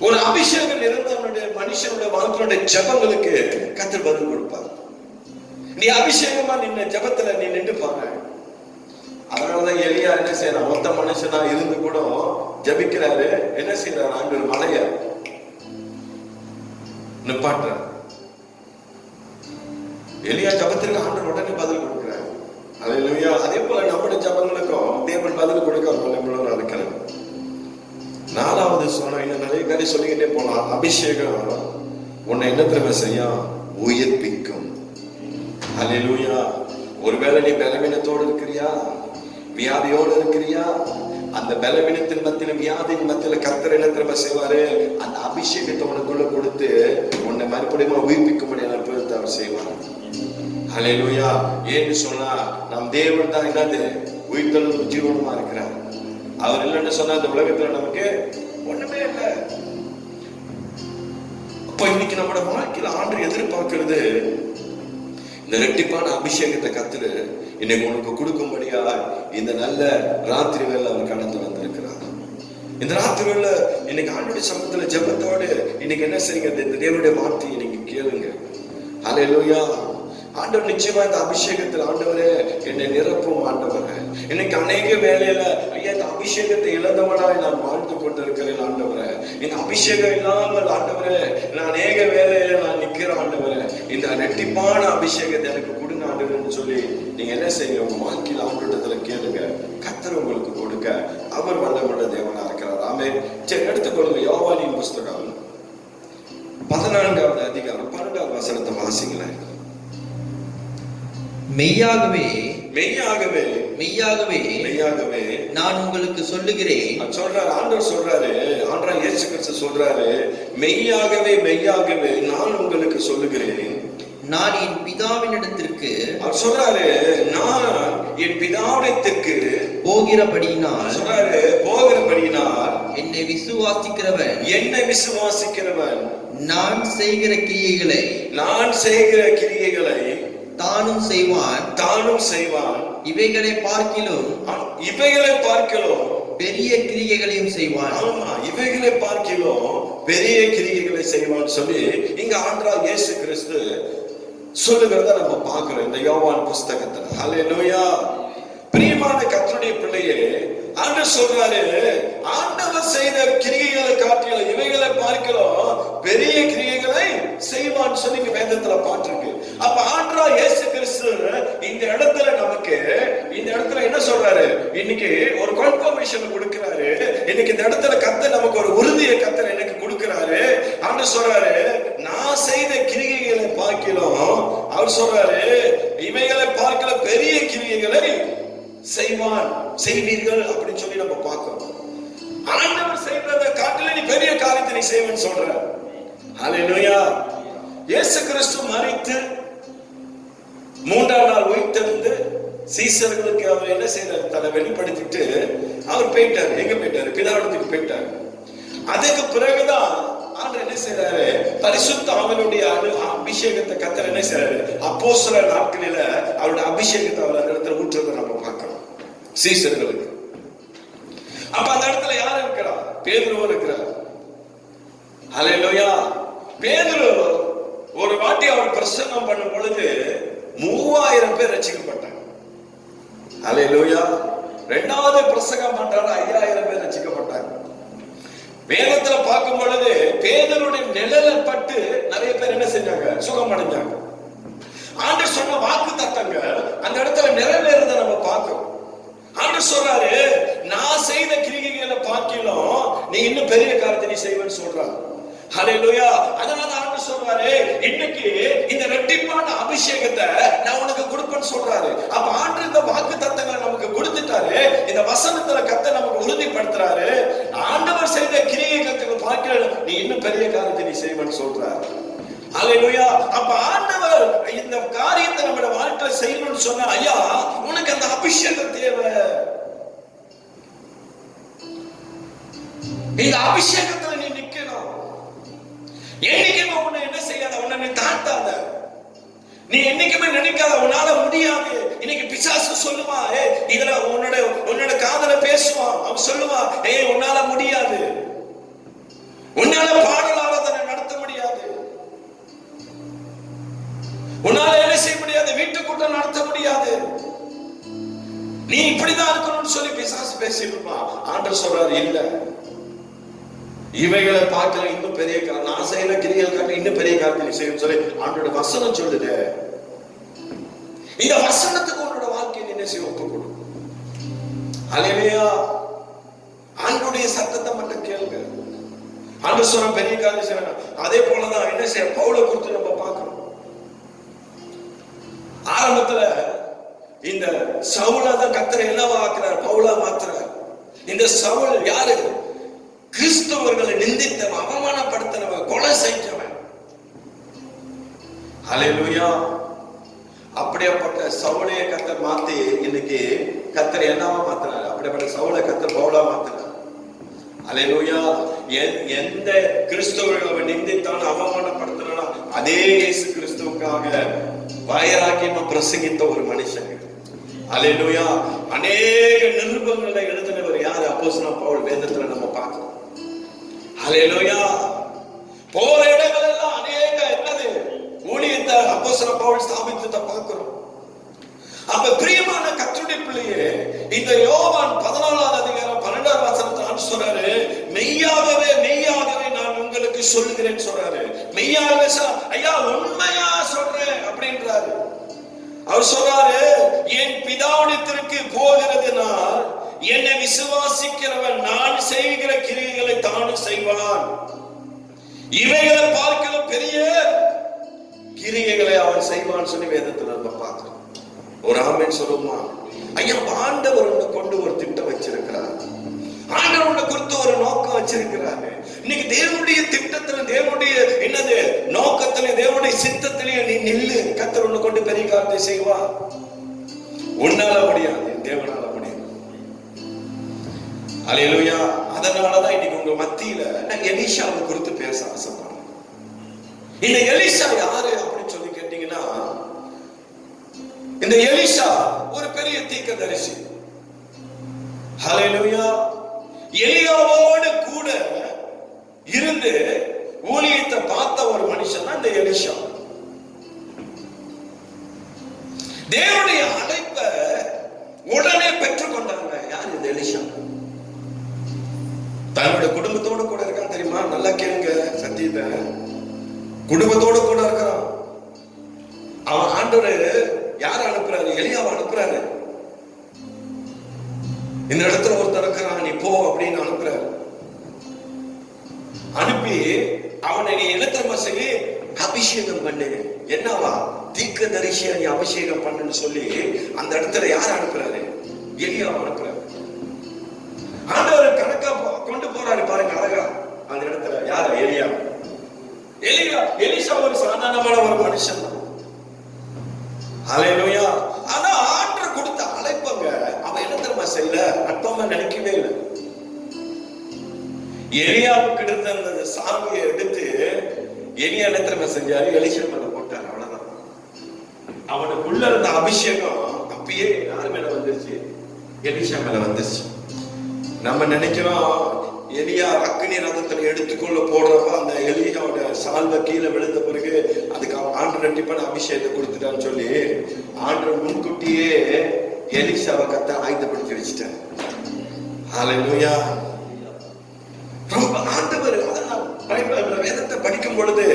ஒரு அபிஷேகம் இருந்தவனுடைய மனுஷனுடைய வாழ்க்கையுடைய ஜெபங்களுக்கு கர்த்தர் பதில் கொடுப்பார். நீ அபிஷேகமா நின்ன ஜெபத்துல நீ நின்று பாரு. அதனாலதான் எலியா என்ன செய்யறான்? மொத்த மனுஷனா இருந்து கூட ஜெபிக்கிறாரு. என்ன செய்யறாரு? ஆண்டவர் மலைய நிப்பாட்டுறார். எலியா ஜபத்திற்கு ஆண்டவர் உடனே பதில் கொடுக்கிறார். அல்லேலூயா. அதே போல நம்முடைய ஜபங்களுக்கும் தேவன் பதில் கொடுக்க வல்லவராக இருக்கிறார். நாலாவது சொன்ன, இன்னும் நிறைய பேரை சொல்லிக்கிட்டே போலாம். அபிஷேகம் உன்னை என்ன திரும்ப செய்யும்? உயிர்ப்பிக்கும். ஹல்லேலூயா. ஒருவேளை நீ பலவீனத்தோடு இருக்கிறியா, வியாதியோடு இருக்கிறியா, அந்த பலவீனத்தின் மத்தியில, வியாதியின் மத்தியில கர்த்தர் என்ன திரும்ப செய்வாரு? அந்த அபிஷேகத்தை உனக்குள்ள கொடுத்து உன்னை மறுபடியும் உயிர்ப்பிக்கும்படி அற்புதத்தை அவர் செய்வார். ஹல்லேலூயா. ஏன்னு சொன்னா நம் தேவன் தான் என்னது? உயிர்த்தெழுந்து ஜீவனமா இருக்கிறார். அவர் இல்லைன்னு சொன்னா இந்த உலகத்துல நமக்கு ஒண்ணுமே இல்லை. அப்ப இன்னைக்கு நம்மளோட வாழ்க்கையில ஆண்டு எதிர்பார்க்கிறது இந்த ரெட்டிப்பான அபிஷேகத்தை கத்துரு இன்னைக்கு உனக்கு கொடுக்கும்படியா இந்த நல்ல ராத்திரி வேலை அவர் கடந்து வந்திருக்கிறார். இந்த ராத்திரி வேலை இன்னைக்கு ஆண்டுடைய சமூகத்துல ஜெபத்தோடு இன்னைக்கு என்ன செய்யுங்க? இந்த தேவனுடைய வார்த்தையை நீங்க கேளுங்க. ஹல்லேலூயா. ஆண்டவர் நிச்சயமா இந்த அபிஷேகத்தில், ஆண்டவரே என்னை நிரப்பும் ஆண்டவரே. இன்னைக்கு அநேக வேலையில ஐயா இந்த அபிஷேகத்தை இழந்தவனாய் நான் வாழ்ந்து கொண்டிருக்கிறேன் ஆண்டவரே. இந்த அபிஷேகம் இல்லாமல் ஆண்டவரே நான் அநேக வேலையில நான் நிக்கிறேன் ஆண்டவரே. இந்த ரெட்டிப்பான அபிஷேகத்தை எனக்கு கொடுங்க ஆண்டவர்னு சொல்லி நீங்க என்ன செய்யுங்க? உங்க வாழ்க்கையில் ஆண்டவரிடத்துல கேளுங்க. கர்த்தர் உங்களுக்கு கொடுக்க அவர் வல்லமுள்ள தேவனா இருக்கிறார். ஆமென். சரி, எடுத்துக்கொள்ளுங்க. யோவானின் புஸ்தகம் 14வது அதிகாரம் 12வது வசனத்தை வாசிங்களேன். மெய்யாகவே மெய்யாகவே மெய்யாகவே மெய்யாகவே நான் உங்களுக்கு சொல்லுகிறேன். சொல்றாரு ஆண்டவர், சொல்றாரு ஆண்டவர் இயேசு கிறிஸ்து சொல்றாரு, மெய்யாகவே மெய்யாகவே நான் உங்களுக்கு சொல்லுகிறேன், நான் என் பிதாவினிடத்திற்கு அவர் சொல்றாரு, நான் என் பிதாவிடத்திற்கு போகிறபடியினால், சொல்றாரு போகிறபடியினால், என்னை விசுவாசிக்கிறவன் நான் செய்கிற கிரியைகளை தானும் செய்வான், இவைகளை பார்க்கிலும் பெரிய கிரியைகளையும் செய்வான். ஆமா, இவைகளை பார்க்கிலும் பெரிய கிரியைகளை செய்வான் சொல்லி இங்க ஆண்டவர் இயேசு கிறிஸ்து சொல்லுகிறத நம்ம பார்க்கிறோம் இந்த யோவான் புஸ்தகத்துல. ஹல்லேலூயா. பிரியமான கர்த்தருடைய பிள்ளையே, ஆண்டவர் சொல்றாரு, ஆண்டவர் செய்த கிரியைகளை காட்டிலும் இவைகளை பார்க்கலாம் பெரிய கிரியைகளை செய்வான்னு சொல்லி வேதத்துல பாட்டிருக்கு. அப்ப ஆண்டவர் இயேசு கிறிஸ்து இந்த இடத்துல நமக்கு இந்த இடத்துல என்ன சொல்றாரு? இன்னைக்கு ஒரு கன்ஃபர்மேஷன் கொடுக்கிறாரு. இன்னைக்கு இந்த இடத்துல கர்த்தர் நமக்கு ஒரு உறுதியை கர்த்தர் எனக்கு கொடுக்கிறாரு. ஆண்டவர் சொல்றாரு, நான் செய்த கிரியைகளை பார்க்கலாம், அவர் சொல்றாரு இவைகளை பார்க்கல பெரிய கிரியைகளை செய்வீர்கள் அப்படின்னு சொல்லி நம்ம பார்க்கிறோம். ஆண்டவர் செய்யறத காட்டில நீ பெரிய காரியத்தை நீ செய்வேன்னு சொல்ற. ஹல்லேலூயா. இயேசு கிறிஸ்து மரித்து 3ஆம் நாள் உயிர்த்தெழுந்து சீசர்களுக்கு அவர் என்ன செய்யறாரு? தன்னை வெளிப்படுத்திட்டு அவர் போயிட்டாரு. எங்க போயிட்டாரு? பிதாவிடத்துக்கு போயிட்டாரு. அதுக்கு பிறகுதான் ஆண்டவர் என்ன செய்யறாரு? பரிசுத்த ஆவியினுடைய அபிஷேகத்தை கர்த்தர் என்ன செய்யறாரு? அப்போஸ்தலர் நாட்களில அவருடைய அபிஷேகத்தை அவர் அந்த இடத்துல ஊற்றுறதை நம்ம பார்க்கிறோம் சீசர்களுக்கு. அப்ப அந்த இடத்துல யார் இருக்கிறார்? பேதுரு இருக்கிறார். ஹல்லேலூயா. பேதுரு ஒரு வாட்டி அவர் பிரசங்கம் பண்ணும் பொழுது 3000 பேர் ரட்சிக்கப்பட்டாங்க. ஹல்லேலூயா. 2வது பிரசங்கம் பண்றாரு, 5000 பேர் ரட்சிக்கப்பட்டாங்க. வேதத்துல பார்க்கும் பொழுது பேதுருடைய நிழல பட்டு நிறைய பேர் என்ன செஞ்சாங்க? சுகம் அடைஞ்சாங்க. ஆண்டவர் சொன்ன வாக்கு தத்தங்க அந்த இடத்துல நிறைவேறத நம்ம பார்க்கிறோம். ஆண்டவர் சொல்றாரு, நான் செய்த கிரியைகளை பார்க்கலாம் நீ இன்னும் பெரிய காரியத்தை நீ செய்வேன்னு சொல்றாரு. ஹல்லேலூயா. அதனால ஆண்டவர் சொல்றாரு, இன்னைக்கு இந்த ரெட்டிப்பான அபிஷேகத்தை நான் உனக்கு கொடுப்பேன்னு சொல்றாரு. அப்ப ஆண்டவர் இந்த வாக்கு தத்தங்களை நமக்கு கொடுத்துட்டாரு. இந்த வசனத்துல கர்த்தர் நமக்கு உறுதிப்படுத்துறாரு, ஆண்டவர் செய்த கிரியைகளை பார்க்கலாம் நீ இன்னும் பெரிய காரியத்தை நீ செய்வேன்னு சொல்றாரு. ஹல்லேலூயா. அப்ப ஆண்டவர் இந்த காரியத்தை நம்ம வாழ்க்கையில செய்யணும்னு சொன்னா, ஐயா உனக்கு அந்த அபிஷேகம் தேவை. இந்த அபிஷேகத்துல நீ நிக்கணும். என்னைக்குமே உன்னை என்ன செய்யாத, உன்னை நீ தாழ்த்தாத, நீ என்னைக்குமே நினைக்காத உன்னால முடியாது. இன்னைக்கு பிசாசு சொல்லுவா, இதுல உன்னோட காதல பேசுவான். அவன் சொல்லுவான், உன்னால முடியாது, உன்னால பாடல் ஆராதனை நடத்த முடியாது, உன்னால என்ன செய்ய முடியாது, வீட்டு கூட்டம் நடத்த முடியாது, நீ இப்படிதான் இருக்கணும்னு சொல்லி பிசாசு பேசிருப்பான். ஆண்டவர் சொல்றாரு, இல்ல, இவைகளை பார்க்கல இன்னும் பெரிய காரணம், நான் செய்யற கிரியைகள் காட்ட இன்னும் பெரிய காரியத்தை நீ செய்யும் சொல்லி ஆண்டோட வசனம் சொல்லுது. இந்த வசனத்துக்கு உன்னோட வாழ்க்கையை என்ன செய்ய ஒப்பு கொடு. ஹல்லேலூயா. ஆண்டோடைய சத்தத்தை மட்டும் கேளுங்க. ஆண்டவர் சொன்ன பெரிய காரியம் செய்யணும். அதே போலதான் என்ன செய்ய பவுலை குறித்து நம்ம பார்க்கணும். ஆரம்பத்துல இந்த சவுலை தான் கர்த்தர் என்னவா ஆக்குறார், பவுலா மாத்துறார். இந்த சவுல் யாரு? கிறிஸ்தவர்களை நிந்தித்தவன், அவமானப்படுத்தினவன், கொலை செய்தவன். ஹல்லேலூயா. அப்படியாப்பட்ட சவுலைய கர்த்தர் மாத்தி இன்னைக்கு கர்த்தர் என்னவா மாத்தினார்? அப்படிப்பட்ட சவுலை கர்த்தர் பவுலா மாத்தினார். ஹல்லேலூயா. எந்த கிறிஸ்தவர்கள் அவன் நிந்தித்தான், அவமானப்படுத்தினா அதே இயேசு கிறிஸ்துவுக்காக வைராக்கியமா பிரசங்கித்த ஒரு மனுஷன். ஹல்லேலூயா. அநேக நிருபங்களை எழுதினவர் யாரு? அப்போஸ்தலன் பவுல். வேதத்துல நம்ம பார்க்கிறோம். ஹல்லேலூயா. போற இடங்கள் எல்லாம் அநேக என்னது ஊழியத்தை அப்போஸ்தலன் பவுல் ஸ்தாபித்ததை பார்க்கிறோம். அப்ப பிரியமான கர்த்தருடைய பிள்ளையே, இந்த யோவான் 14ஆம் அதிகாரம் 12ஆம் வசனத்துல சொல்றாரு, மெய்யாகவே மெய்யாகவே நான் உங்களுக்கு சொல்லுகிறேன் சொல்றாரு. மெய்யாகவே ஐயா உண்மையா சொல்றேன் அப்படின்றாரு. அவர் சொல்றாரு, என் பிதாவிடத்திற்கு போகிறதுனால் என்னை விசுவாசிக்கிறவன் நான் செய்கிற கிரியைகளை தானும் செய்வான், இவைகளை பார்க்கிற பெரிய கிரியைகளை அவன் செய்வான் சொல்லி வேதத்துல நம்ம பார்க்கிறோம். ஒரு ஆமென் சொல்லுமா? ஐயா, ஆண்டவர் உன்னை கொண்டு ஒரு திட்டம் வச்சிருக்கிறார். ஆண்டவர் உன்னை குறித்து ஒரு நோக்கம் வச்சிருக்கிறாரு. இன்னைக்கு தேவனுடைய திட்டத்துல, தேவனுடைய என்னது நோக்கத்திலே, தேவனுடைய சித்தத்திலே நீ நில்லு. கர்த்தர் உன்னை கொண்டு பெரிய காரியத்தை செய்வா. உன்னால முடியாது, தேவனால முடியும். ஹல்லேலூயா. அதனாலதான் இன்னைக்கு உங்க மத்தியில நான் எலிஷாவை குறித்து பேச ஆசைப்படுறேன். இந்த எலிஷா யாரு அப்படின்னு சொல்லி கேட்டீங்கன்னா, இந்த எலிஷா ஒரு பெரிய தீர்க்கதரிசி. ஹல்லேலூயா. எலியாவோடு கூட இருந்து ஊழியத்தை பார்த்த ஒரு மனுஷன் தான் இந்த எலிஷா. தேவனுடைய அழைப்பை உடனே பெற்றுக் கொண்டாங்க. யார் இந்த எலிஷா? தன்னுடைய குடும்பத்தோடு கூட இருக்கான் தெரியுமா? நல்லா கேளுங்க சத்தியத்தை. குடும்பத்தோடு கூட இருக்கிறான். அவன் ஆண்டவர் யார அனுப்புறாரு? எலியாவை அனுப்புறாரு. இந்த இடத்துல ஒருத்தர் இருக்கிறான், நீ போ அப்படின்னு அனுப்புறாரு. அனுப்பி அவனை நீ என்ன சொல்லி அபிஷேகம் பண்ணு. என்னவா? தீர்க்கதரிசியா நீ அபிஷேகம் பண்ணுன்னு சொல்லி அந்த இடத்துல யார அனுப்புறாரு? எலியாவை அனுப்புறாரு. ஆண்டவர் கணக்கா கொண்டு போறாரு பாருங்க அழகா அந்த இடத்துல. யார? எலியா. எலிஷா ஒரு சாதாரணமான ஒரு மனுஷன் தான். ஹல்லேலூயா. ஆனா ஆண்டவர் கொடுத்த அழைப்பங்க அவன் என்ன தெரியுமா செய்யல? அற்பமா நினைக்கவே இல்லை. எலியாவுக்கு எடுத்த அந்த சாமியை எடுத்து எலியா என்ன தெரியுமா செஞ்சாரு? எலிஷா மேல போட்டாரு. அவ்வளவுதான். அவனுக்குள்ள இருந்த அபிஷேகம் அப்பயே யாரு மேல வந்துருச்சு? எலிஷா மேல வந்துருச்சு. நம்ம நினைக்கிறோம் எலியா அக்னி ரதத்துல எடுத்துக்கொள்ள போடுறப்ப அந்த எலியாவோட சால்வை கீழே விழுந்த பிறகு அதுக்கு ஆண்டவர் ரெட்டிப்பான அபிஷேகத்தை கொடுத்துட்டான்னு சொல்லி ஆண்டவர் முன்கூட்டியே எலிஷாவை கத்த ஆயுதப்படுத்தி வச்சுட்டார். ஹல்லேலூயா. ரொம்ப ஆண்டவர் வேதத்தை படிக்கும் பொழுது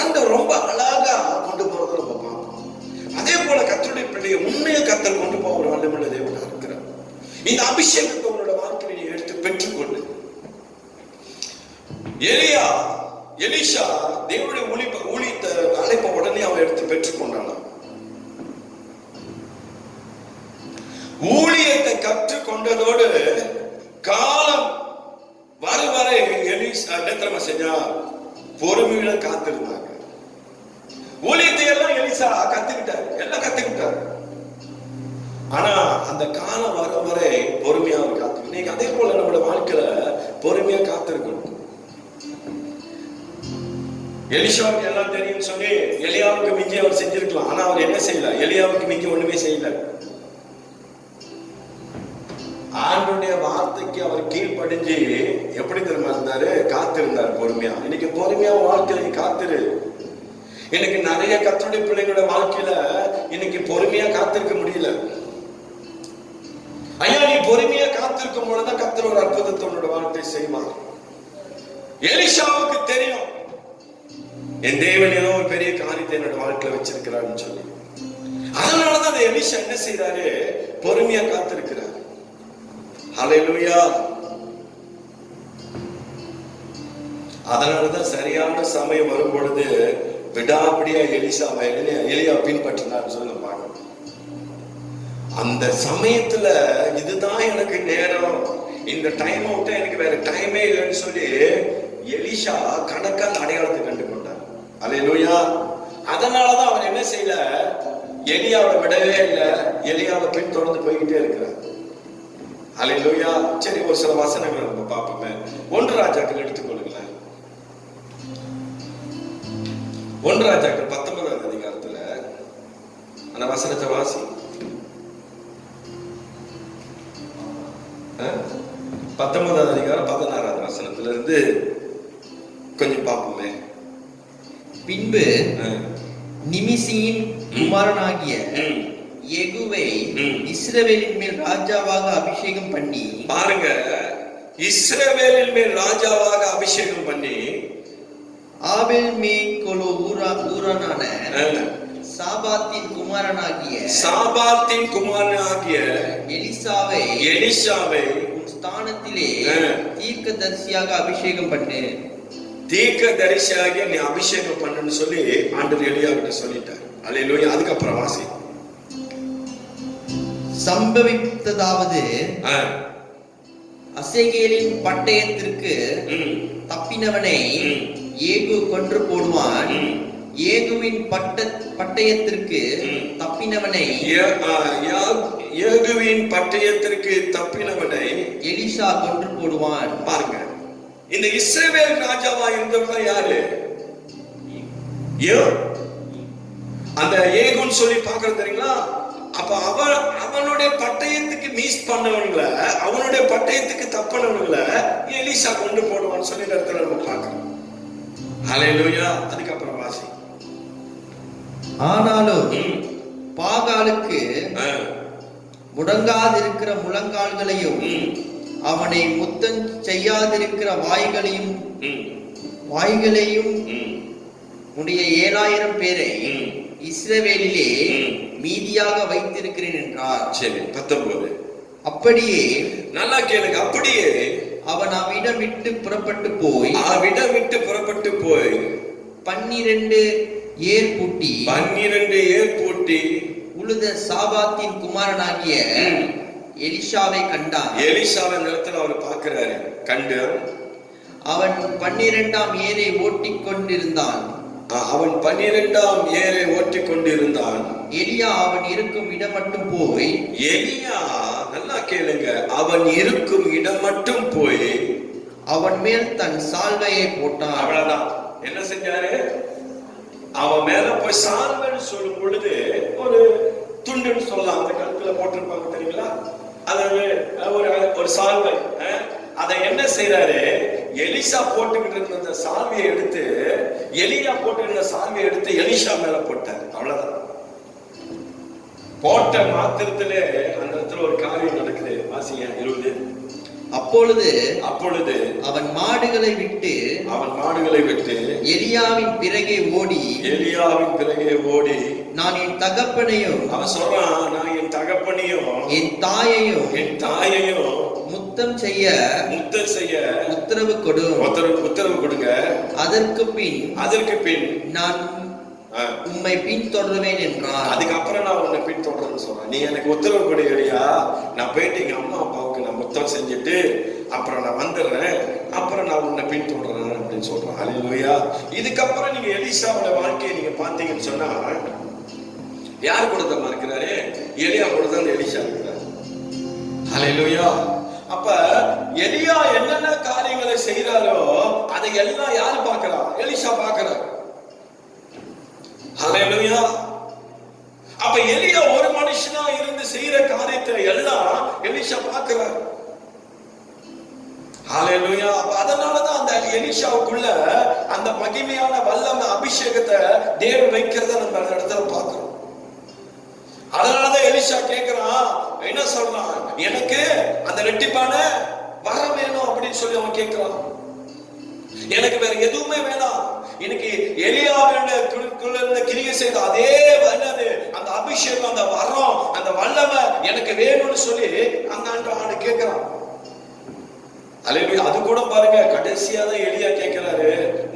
ஆண்டவர் ரொம்ப அழகா கொண்டு போறதை நம்ம பார்ப்போம். அதே போல கர்த்தருடைய பிள்ளையை உண்மையை கர்த்தர் கொண்டு போக ஒரு வல்லமையுள்ள தேவனா இருக்கிறார். இந்த அபிஷேகத்தை உங்களோட வாழ்க்கையை நீ எடுத்து பெற்றுக்கொண்டு எலிஷா தேவனுடைய ஊழியத்தை அழைப்ப உடனே அவன் எடுத்து பெற்றுக்கொண்டான். ஊழியத்தை கற்றுக்கொண்டதோடு காலம் வரும் வரை எலிஷா என்ன செஞ்சா? பொறுமையில காத்திருந்தாங்க. ஊழியத்தை எல்லாம் எலிஷா கத்துக்கிட்டாரு, எல்லாம் கத்துக்கிட்டாரு. ஆனா அந்த காலம் வரும் வரை பொறுமையா அவர் காத்துக்கணும். இன்னைக்கு அதே போல நம்மளோட வாழ்க்கையில பொறுமையா காத்திருக்கணும். எலிஷாவுக்கு எல்லாம் தெரியும் சொல்லி எலியாவுக்கு மிஞ்சி அவர் செஞ்சிருக்கலாம். ஆனா அவர் என்ன செய்யல? எலியாவுக்கு மிஞ்சி ஒண்ணுமே செய்யல. ஆண்டவருடைய வார்த்தைக்கு அவர் கீழ்ப்படிஞ்சு எப்படி தெரியுமா இருந்தாரு? காத்திருந்தார் பொறுமையா. இன்னைக்கு பொறுமையா வாழ்க்கையில காத்திரு. இன்னைக்கு நிறைய கர்த்தருடைய பிள்ளைங்களோட வாழ்க்கையில இன்னைக்கு பொறுமையா காத்திருக்க முடியல. ஐயா, நீ பொறுமையா காத்திருக்கும் பொழுதுதான் கர்த்தர் ஒரு அற்புதத்தை உன்னோட வாழ்க்கை செய்வார். எலிஷாவுக்கு தெரியும் என் தேவன் ஏதோ ஒரு பெரிய காரியத்தை என்னோட வாழ்க்கையில வச்சிருக்கிறான்னு சொல்லி. அதனாலதான் அந்த எலிஷா என்ன செய்யறாரு? பொறுமையா காத்திருக்கிறார். ஹல்லேலூயா. அதனாலதான் சரியான சமயம் வரும் பொழுது விடாப்பிடியா எலியா பின்பற்றினார் சொல்லி பார்க்கணும். அந்த சமயத்துல இதுதான் எனக்கு நேரம், இந்த டைம் அவுட்டா எனக்கு வேற டைமே இல்லைன்னு சொல்லி எலிஷா கணக்கான அடையாளத்தை கண்டு கொண்டார். அல்லேலூயா. அதனாலதான் அவர் என்ன செய்யல, எலியாவை விடவே இல்லை, எலியாவை பின் தொடர்ந்து போய்கிட்டே இருக்கிறார். அல்லேலூயா. சரி, ஒரு சில வசனங்களை நம்ம பார்ப்போமே. 1 ராஜாக்கள் எடுத்துக்கொள்ளுங்களேன். 1 ராஜாக்கள் 19ஆம் அதிகாரத்துல அந்த வசனத்தை வாசி. 19ஆம் அதிகாரம் 16ஆம் வசனத்துல இருந்து கொஞ்சம் பார்ப்போமே. பின்பு நிமிசியின் குமாரனாகிய யெகூவை இஸ்ரவேலின் மேல் ராஜாவாக அபிஷேகம் பண்ணி, பாருங்க, இஸ்ரவேலின் மேல் ராஜாவாக அபிஷேகம் பண்ணி ஆபேல் மேகொலோ ஊரானான சாபாத்தின் குமாரனாகிய எலிசாவை உன் ஸ்தானத்திலே தீர்க்கதரிசியாக அபிஷேகம் பண்ணு. தீர்க்கதரிசியாக நீ அபிஷேகம் பண்ணுன்னு சொல்லி ஆண்டவர் எலியாவிட்ட சொல்லிட்டார். அல்லேலூயா. அதுக்கப்புறம் வாசி. சம்பவித்ததாவது, அசேகேலின் பட்டயத்திற்கு தப்பினவனை ஏகு கொன்று போடுவான். ஏகுவின் பட்டயத்திற்கு தப்பினவனை எலிசா கொன்று போடுவான். பாருங்க, இந்த இஸ்ரவேல் ராஜாவா இருந்தவங்க யாரு? அந்த ஏகுன்னு சொல்லி பாக்குறது தெரியுங்களா? அப்ப அவனுடைய பட்டயத்துக்கு மீஸ் பண்ணவங்கள, அவனுடைய பட்டயத்துக்கு தப்பனவங்கள எலிசா கொண்டு போடுவான்னு சொல்லி இடத்துல நம்ம பார்க்கிறோம். அல்லேலூயா. அதுக்கப்புறம் வாசி. ஆனாலும் பாகாலுக்கு முடங்காதிருக்கிற முழங்கால்களையும் அவனை முத்தம் செய்யாதிருக்கிற வாய்களையும் உடைய 7000 பேரை இஸ்ரவேலிலே மீதியாக வைத்திருக்கிறேன் என்றார். சரி, 19. அப்படியே, நல்லா கேளுங்க, அப்படியே அவன் அவ்விடம் விட்டு புறப்பட்டு போய் 12 ஏர் பூட்டி உழுத சாபாத்தின் குமாரனாகிய எலிஷாவை கண்டான். எலிஷாவை நிலத்துல அவர் பார்க்கிறாரு. கண்டு அவன் 12ஆம் ஏரை ஓட்டிக் கொண்டிருந்தான். எலியா அவன் இருக்கும் இடம் மட்டும் போய், நல்லா கேளுங்க, அவன் இருக்கும் இடம் மட்டும் போய் அவன் மேல் தன் சால்வையை போட்டான். அவ்வளவுதான். என்ன செஞ்சாரு? அவன் மேல போய் சால்வைன்னு சொல்லும் பொழுது ஒரு துண்டுன்னு சொல்லலாம், அந்த கழுத்துல போட்டிருப்பாங்க தெரியுங்களா? அதாவது ஒரு சால்வை. அதை என்ன செய்யறாரு? எலிசா போட்டுக்கிட்டு இருந்த சால்வையை எடுத்து, எலியா போட்டுக்கிட்ட சால்வையை எடுத்து எலிஷா மேல போட்டார். அவ்வளவுதான். போட்ட மாத்திரத்திலே அந்த இடத்துல ஒரு காரியம் நடக்குது. வாசிங்க 20. அப்பொழுது அவன் மாடுகளை விட்டு எலியாவின் பிறகே ஓடி நான் என் தகப்பனையும், அவன் சொல்றான், நான் என் தகப்பனையும் என் தாயையும் முத்தம் செய்ய உத்தரவு கொடுங்க. அதற்கு பின் நான் உம்மை பின் தொடருவேன் என்றான். அதுக்கப்புறம் நான் உன்னை பின் தொடர்றேன்னு சொல்றேன். நீ எனக்கு உத்தரவு கொடுக்கலையா? நான் போயிட்டு எங்க அம்மா அப்பாவுக்கு நான் முத்தம் செஞ்சுட்டு அப்புறம் நான் வந்துடுறேன், அப்புறம் நான் உன்னை பின் தொடர்றேன் அப்படின்னு சொல்றேன். அல்லேலூயா. இதுக்கப்புறம் நீங்க எலிசாவோட வாழ்க்கையை நீங்க பாத்தீங்கன்னு சொன்னா, யார் கூட தான் இருக்கிறாரு? எலியா கூட தான் எலிசா இருக்கிறார். அல்லேலூயா. அப்ப எலியா என்னென்ன காரியங்களை செய்யறாரோ அதை எல்லாம் யாரு பார்க்கிறா? எலிசா பார்க்கிறார். அல்லேலூயா. அப்ப எலியா ஒரு மனுஷனா இருந்து செய்யற காரியத்தை எல்லாம் எலிசா பார்க்கிறார். அல்லேலூயா. அதனாலதான் அந்த எலிசாவுக்குள்ள அந்த மகிமையான வல்லமை அபிஷேகத்தை தேவன் வைக்கிறத நம்ம அந்த இடத்துல பார்க்கிறோம். அதனாலதான் எலிசா கேட்கிறான், என்ன சொல்றான்? எனக்கு அந்த ரெட்டிப்பான வரம் வேணும் அப்படின்னு சொல்லி அவன் கேட்கிறான். எனக்கு வேற எதுவுமே வேணாம், எனக்கு எலியாவுடைய கிரியை செய்த அதே அந்த அபிஷேகம், அந்த வரம், அந்த வல்லமை எனக்கு வேணும்னு சொல்லி அந்த ஆண்டு கேட்கிறான். அல்லேலூயா. அது கூட பாருங்க, கடைசியா தான் எலியா கேட்கிறாரு,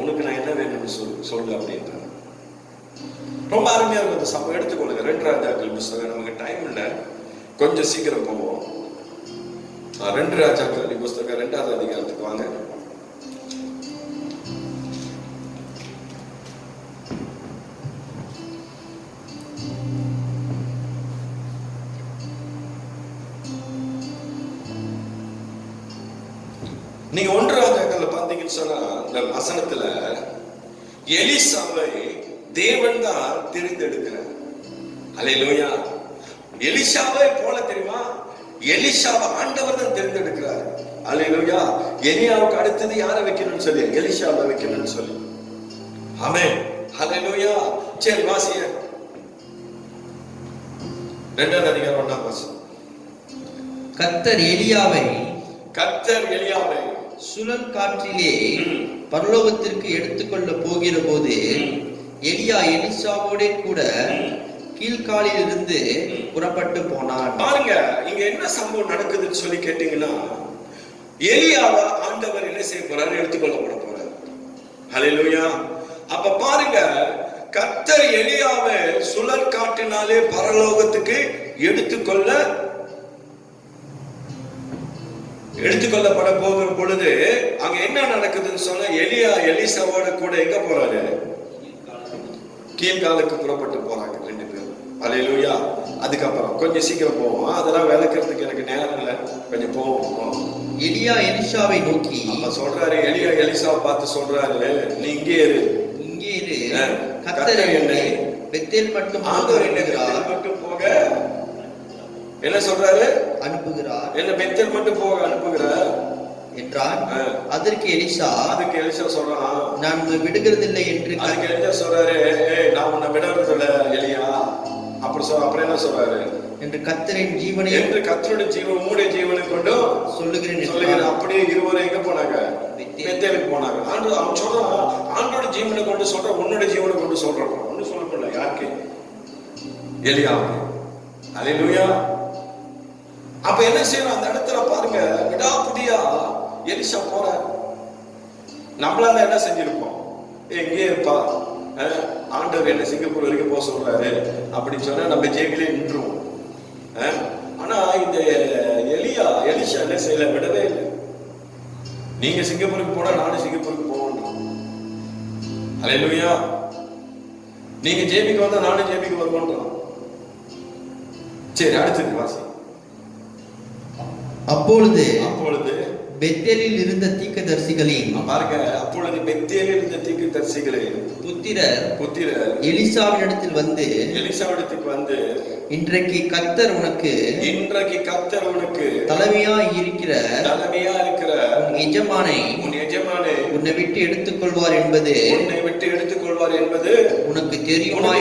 உனக்கு நான் என்ன வேணும்னு சொல்லு அப்படின்றாரு. ரொம்ப அருமையா இருக்கும் அந்த சம்பவம். எடுத்துக்கொள்ளுங்க 2 ராஜாக்கள் புஸ்தகம். நமக்கு டைம் இல்லை, கொஞ்சம் சீக்கிரம் போவோம். 2 ராஜாக்கள் புஸ்தகம் 2வது அதிகாரத்துக்கு வாங்க. நீங்க 1 ராஜாக்கள்ல பாத்தீங்கன்னு சொன்னா இந்த வசனத்துல எலிசாவை தேவன் தான் தெரிந்தெடுக்கிறார். அல்லேலூயா. எலிசாவை போல தெரியுமா, எலிசாவை ஆண்டவர் தான் தெரிந்தெடுக்கிறார். அல்லேலூயா. எலியாவுக்கு அடுத்தது யாரை வைக்கணும்னு சொல்லி எலிசாவை வைக்கணும்னு சொல்லி. ஆமென். அல்லேலூயா. சரி வாசிங்க 2வது அதிகாரம் 1ஆம் வசனம். கர்த்தர் எலியாவை சுழல் காற்றிலே பரலோகத்திற்கு எடுத்துக்கொள்ள போகிற போது எலியா எலிசாவோட கூட கீழ்காலில் இருந்து புறப்பட்டு போனார். பாருங்க, இங்க என்ன சம்பவம் நடக்குதுன்னு சொல்லி கேட்டீங்கன்னா, எலியாவை ஆண்டவர் என்ன செய்ய போறாரு, எடுத்துக்கொள்ளப்பட போறாரு. ஹல்லேலூயா. அப்ப பாருங்க, கர்த்தர் எலியாவை சுழல் காற்றினாலே பரலோகத்துக்கு எடுத்துக்கொள்ளப்பட போகிற பொழுது அங்க என்ன நடக்குதுன்னு சொன்னா, எலியா எலிசாவோட கூட எங்க போறாரு, கீழ்காலுக்கு புறப்பட்டு போறாங்க 2 பேரும். அல்லேலூயா. அதுக்கப்புறம் கொஞ்சம் சீக்கிரம் போவோம், அதெல்லாம் விளக்குறதுக்கு எனக்கு நேரம் இல்லை, கொஞ்சம் போவோம். எலியா எலிசாவை நோக்கி அப்ப சொல்றாரு, எலியா எலிசாவை பார்த்து சொல்றாரு, நீ இங்கே இரு. கர்த்தர் என்னை பெத்தேல் மட்டும் போக என்ன சொல்றாரு, அனுப்புகிறார். என்ன பெத்தேல் மட்டும் போக அனுப்புகிறார் என்றான். அதற்கு எலிசா சொல்றான், நான் உன்னை விடுகிறதில்லை என்று. அதுக்கு எலிசா சொல்றாரு, நான் உன்னை விடுறதில்லை எலியா. அப்புறம் என்ன சொல்றாரு, என்று கர்த்தரின் ஜீவனை, என்று கர்த்தருடைய ஜீவன் உம்முடைய ஜீவனை கொண்டு சொல்லுகிறேன். அப்படியே இருவரும் எங்க போனாங்க, பெத்தேலுக்கு போனாங்க. அவன் சொல்றான், ஆண்டோட ஜீவனை கொண்டு சொல்றான், உன்னுடைய ஜீவனை கொண்டு சொல்றான். ஒண்ணு சொல்ல முடியல யாருக்கு, எலியாவுக்கு. அல்லேலூயா. அப்ப என்ன செய்யணும், அந்த இடத்துல பாருங்க, விடாப்புடியா எலிசா போற. நம்மளால என்ன செஞ்சிருப்போம், எங்கே இருப்பா, ஆண்டவர் என்ன சிங்கப்பூர் வரைக்கும் போக சொல்றாரு அப்படின்னு சொன்னா நம்ம ஜேபிலே நின்றுவோம். ஆனா இந்த எலிசா என்ன செய்யல, விடவே இல்லை. நீங்க சிங்கப்பூருக்கு போனா நானும் சிங்கப்பூருக்கு போகணும். அல்லேலூயா. நீங்க ஜேபிக்கு வந்தா நானும் ஜேபிக்கு வருவோம். சரி, அடுத்தது வாசி. அப்பொழுது பெத்தேலில் இருந்த தீர்க்கதரிசிகளின், பாருங்க, அப்பொழுது பெத்தேலில் இருந்த தீர்க்கதரிசிகளின் புத்திரர் எலிசாவினிடத்தில் வந்து இன்றைக்கு கர்த்தர் உனக்கு தலைமையாய் இருக்கிற உன் எஜமானை உன்னை விட்டு எடுத்துக்கொள்வார் என்பது உனக்கு தெரியுமா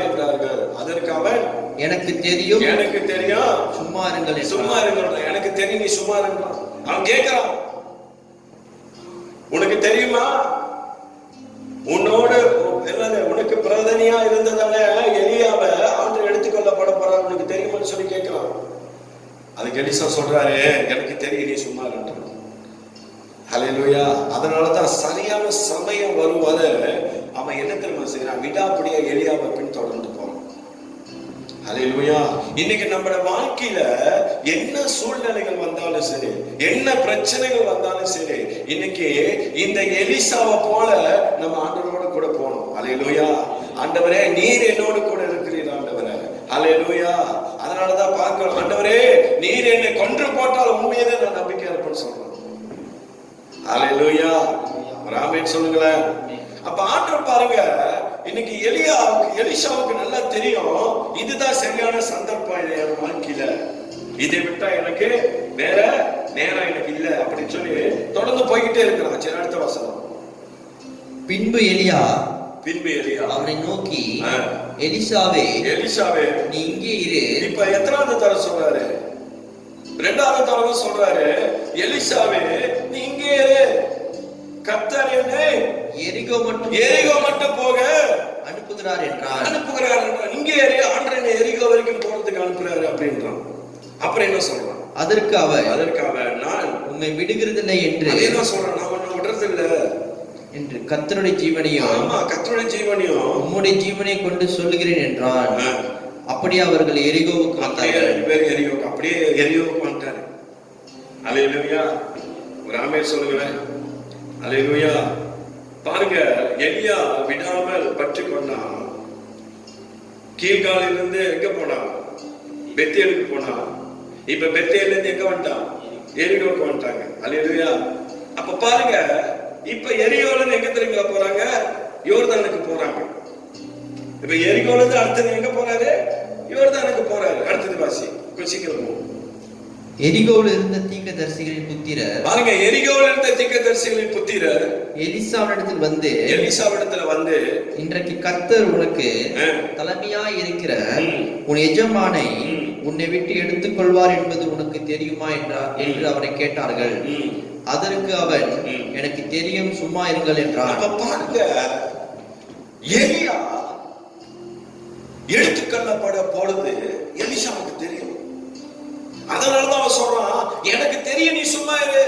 என்றார்கள். அதற்கு அவன், எனக்கு தெரியும், சும்மா இருங்கள், எனக்கு தெரியும், நீ சும்மா இருக்கலாம். அவன் கேட்கிறான், உனக்கு தெரியுமா, உனக்கு பிரதனியா இருந்ததால எலியாவை ஆண்டு எடுத்துக்கொள்ளப்பட போறார், உனக்கு தெரியுமான்னு சொல்லி கேட்கிறான். அதுக்கு எலிசா சொல்றாரு, எனக்கு தெரியும், நீ சும்மா இருக்க. ஹல்லேலூயா. அதனாலதான் சரியான சமயம் வருவதை அவன் என்ன தெரியுமா செய்யறான், விடாப்படியா எலியாவை பின்தொடர்ந்து போறான். ஹல்லேலூயா. இன்னைக்கு நம்ம வாழ்க்கையில என்ன சூழ்நிலைகள் வந்தாலும் சரி, என்ன பிரச்சனைகள் வந்தாலும் சரி, இன்னைக்கு இந்த எலிசாவை போல நம்ம ஆண்டவரோட கூட போகணும். ஹல்லேலூயா. ஆண்டவரே, நீர் என்னோடு கூட இருக்கிறீர் ஆண்டவரே. ஹல்லேலூயா. அதனாலதான் பார்க்கிறோம், ஆண்டவரே நீர் என்னை கொன்று போட்டால் உண்மையே நான் நம்பிக்கை இருப்பேன்னு சொல்றேன். ஹல்லேலூயா. ஆமென் சொல்லுங்களேன். அப்ப ஆண்டவர் பாருங்க, இன்னைக்கு எலிசாவுக்கு நல்லா தெரியும், இதுதான் சரியான சந்தர்ப்பம் என் வாழ்க்கையில, இதை விட்டா எனக்கு வேற நேரம் எனக்கு இல்ல அப்படின்னு சொல்லி தொடர்ந்து போய்கிட்டே இருக்கிறான். சரி, அடுத்த வசனம். பின்பு எலியா அவனை நோக்கி, எலிசாவே நீ இங்கே இரு. இப்ப எத்தனாவது தர சொல்றாரு, 2வது தடவை சொல்றாரு, எலிசாவே நீ இங்கே இரு, கர்த்தர் என்னை எரிகோ மட்டும் போக அனுப்புகிறார் என்றார். இங்கே ஆண்டவர் என்னை எரிகோ வரைக்கும் போறதுக்கு அனுப்புறாரு அப்படின்றான். அப்புறம் என்ன சொல்றான், அதற்கு அவர் நான் உன் உம்மை விடுகிறதில்லை என்று அதேதான் சொல்றான், நான் உன்னை விடுறது இல்ல என்று கர்த்தருடைய ஜீவனையும் ஆமா, கர்த்தருடைய ஜீவனையும் உம்முடைய ஜீவனை கொண்டு சொல்லுகிறேன் என்றான். அப்படியே அவர்கள் எரிகோவுக்கு அப்படியே வந்தார்கள். 2 பேரும் எரியோக்கு அப்படியே எரியோக்கு வந்துட்டாரு. அல்லேலூயா, ஒரு ஆமென் சொல்லுங்களேன். அல்லேலூயா. பாருங்க, எலியா விடாமல் பற்றி கொண்டான். கீழ்காலில இருந்து எங்க போனான்? பெத்தேலுக்கு போனான். இப்ப பெத்தேல்ல இருந்து எங்க வந்துட்டான்? எரிகோக்கு வந்துட்டாங்க. அல்லேலூயா. அப்ப பாருங்க, இப்ப எரியோல இருந்து எங்க திரும்ப போறாங்க? யோர்தானுக்கு போறாங்க. இப்ப எரிகோல இருந்து அடுத்தது எங்க போறாரு? யோர்தானுக்கு போறாரு. அடுத்தது வாசி, கொஞ்சம் சீக்கிரம் போ. எரிகோவில் இருந்த தீர்க்கதரிசிகளின் புத்திரர் பாருங்க, எரிகோவில் இருந்த தீர்க்கதரிசிகளின் புத்திரர் எலிசாவினிடத்தில் வந்து எலிசாவிடத்துல வந்து, இன்றைக்கு கர்த்தர் உனக்கு தலைமையாய் இருக்கிற உன் எஜமானை உன்னை விட்டு எடுத்துக் கொள்வார் என்பது உனக்கு தெரியுமா என்று அவரை கேட்டார்கள். அதற்கு அவன், எனக்கு தெரியும், சும்மா இருங்கள் என்றான். அப்ப பாருங்க, எலியா எடுத்துக்கொள்ளப்பட பொழுது எலிசாவுக்கு தெரியும். அதனாலதான் அவன் சொல்றான், எனக்கு தெரியும், நீ சும்மா இரு.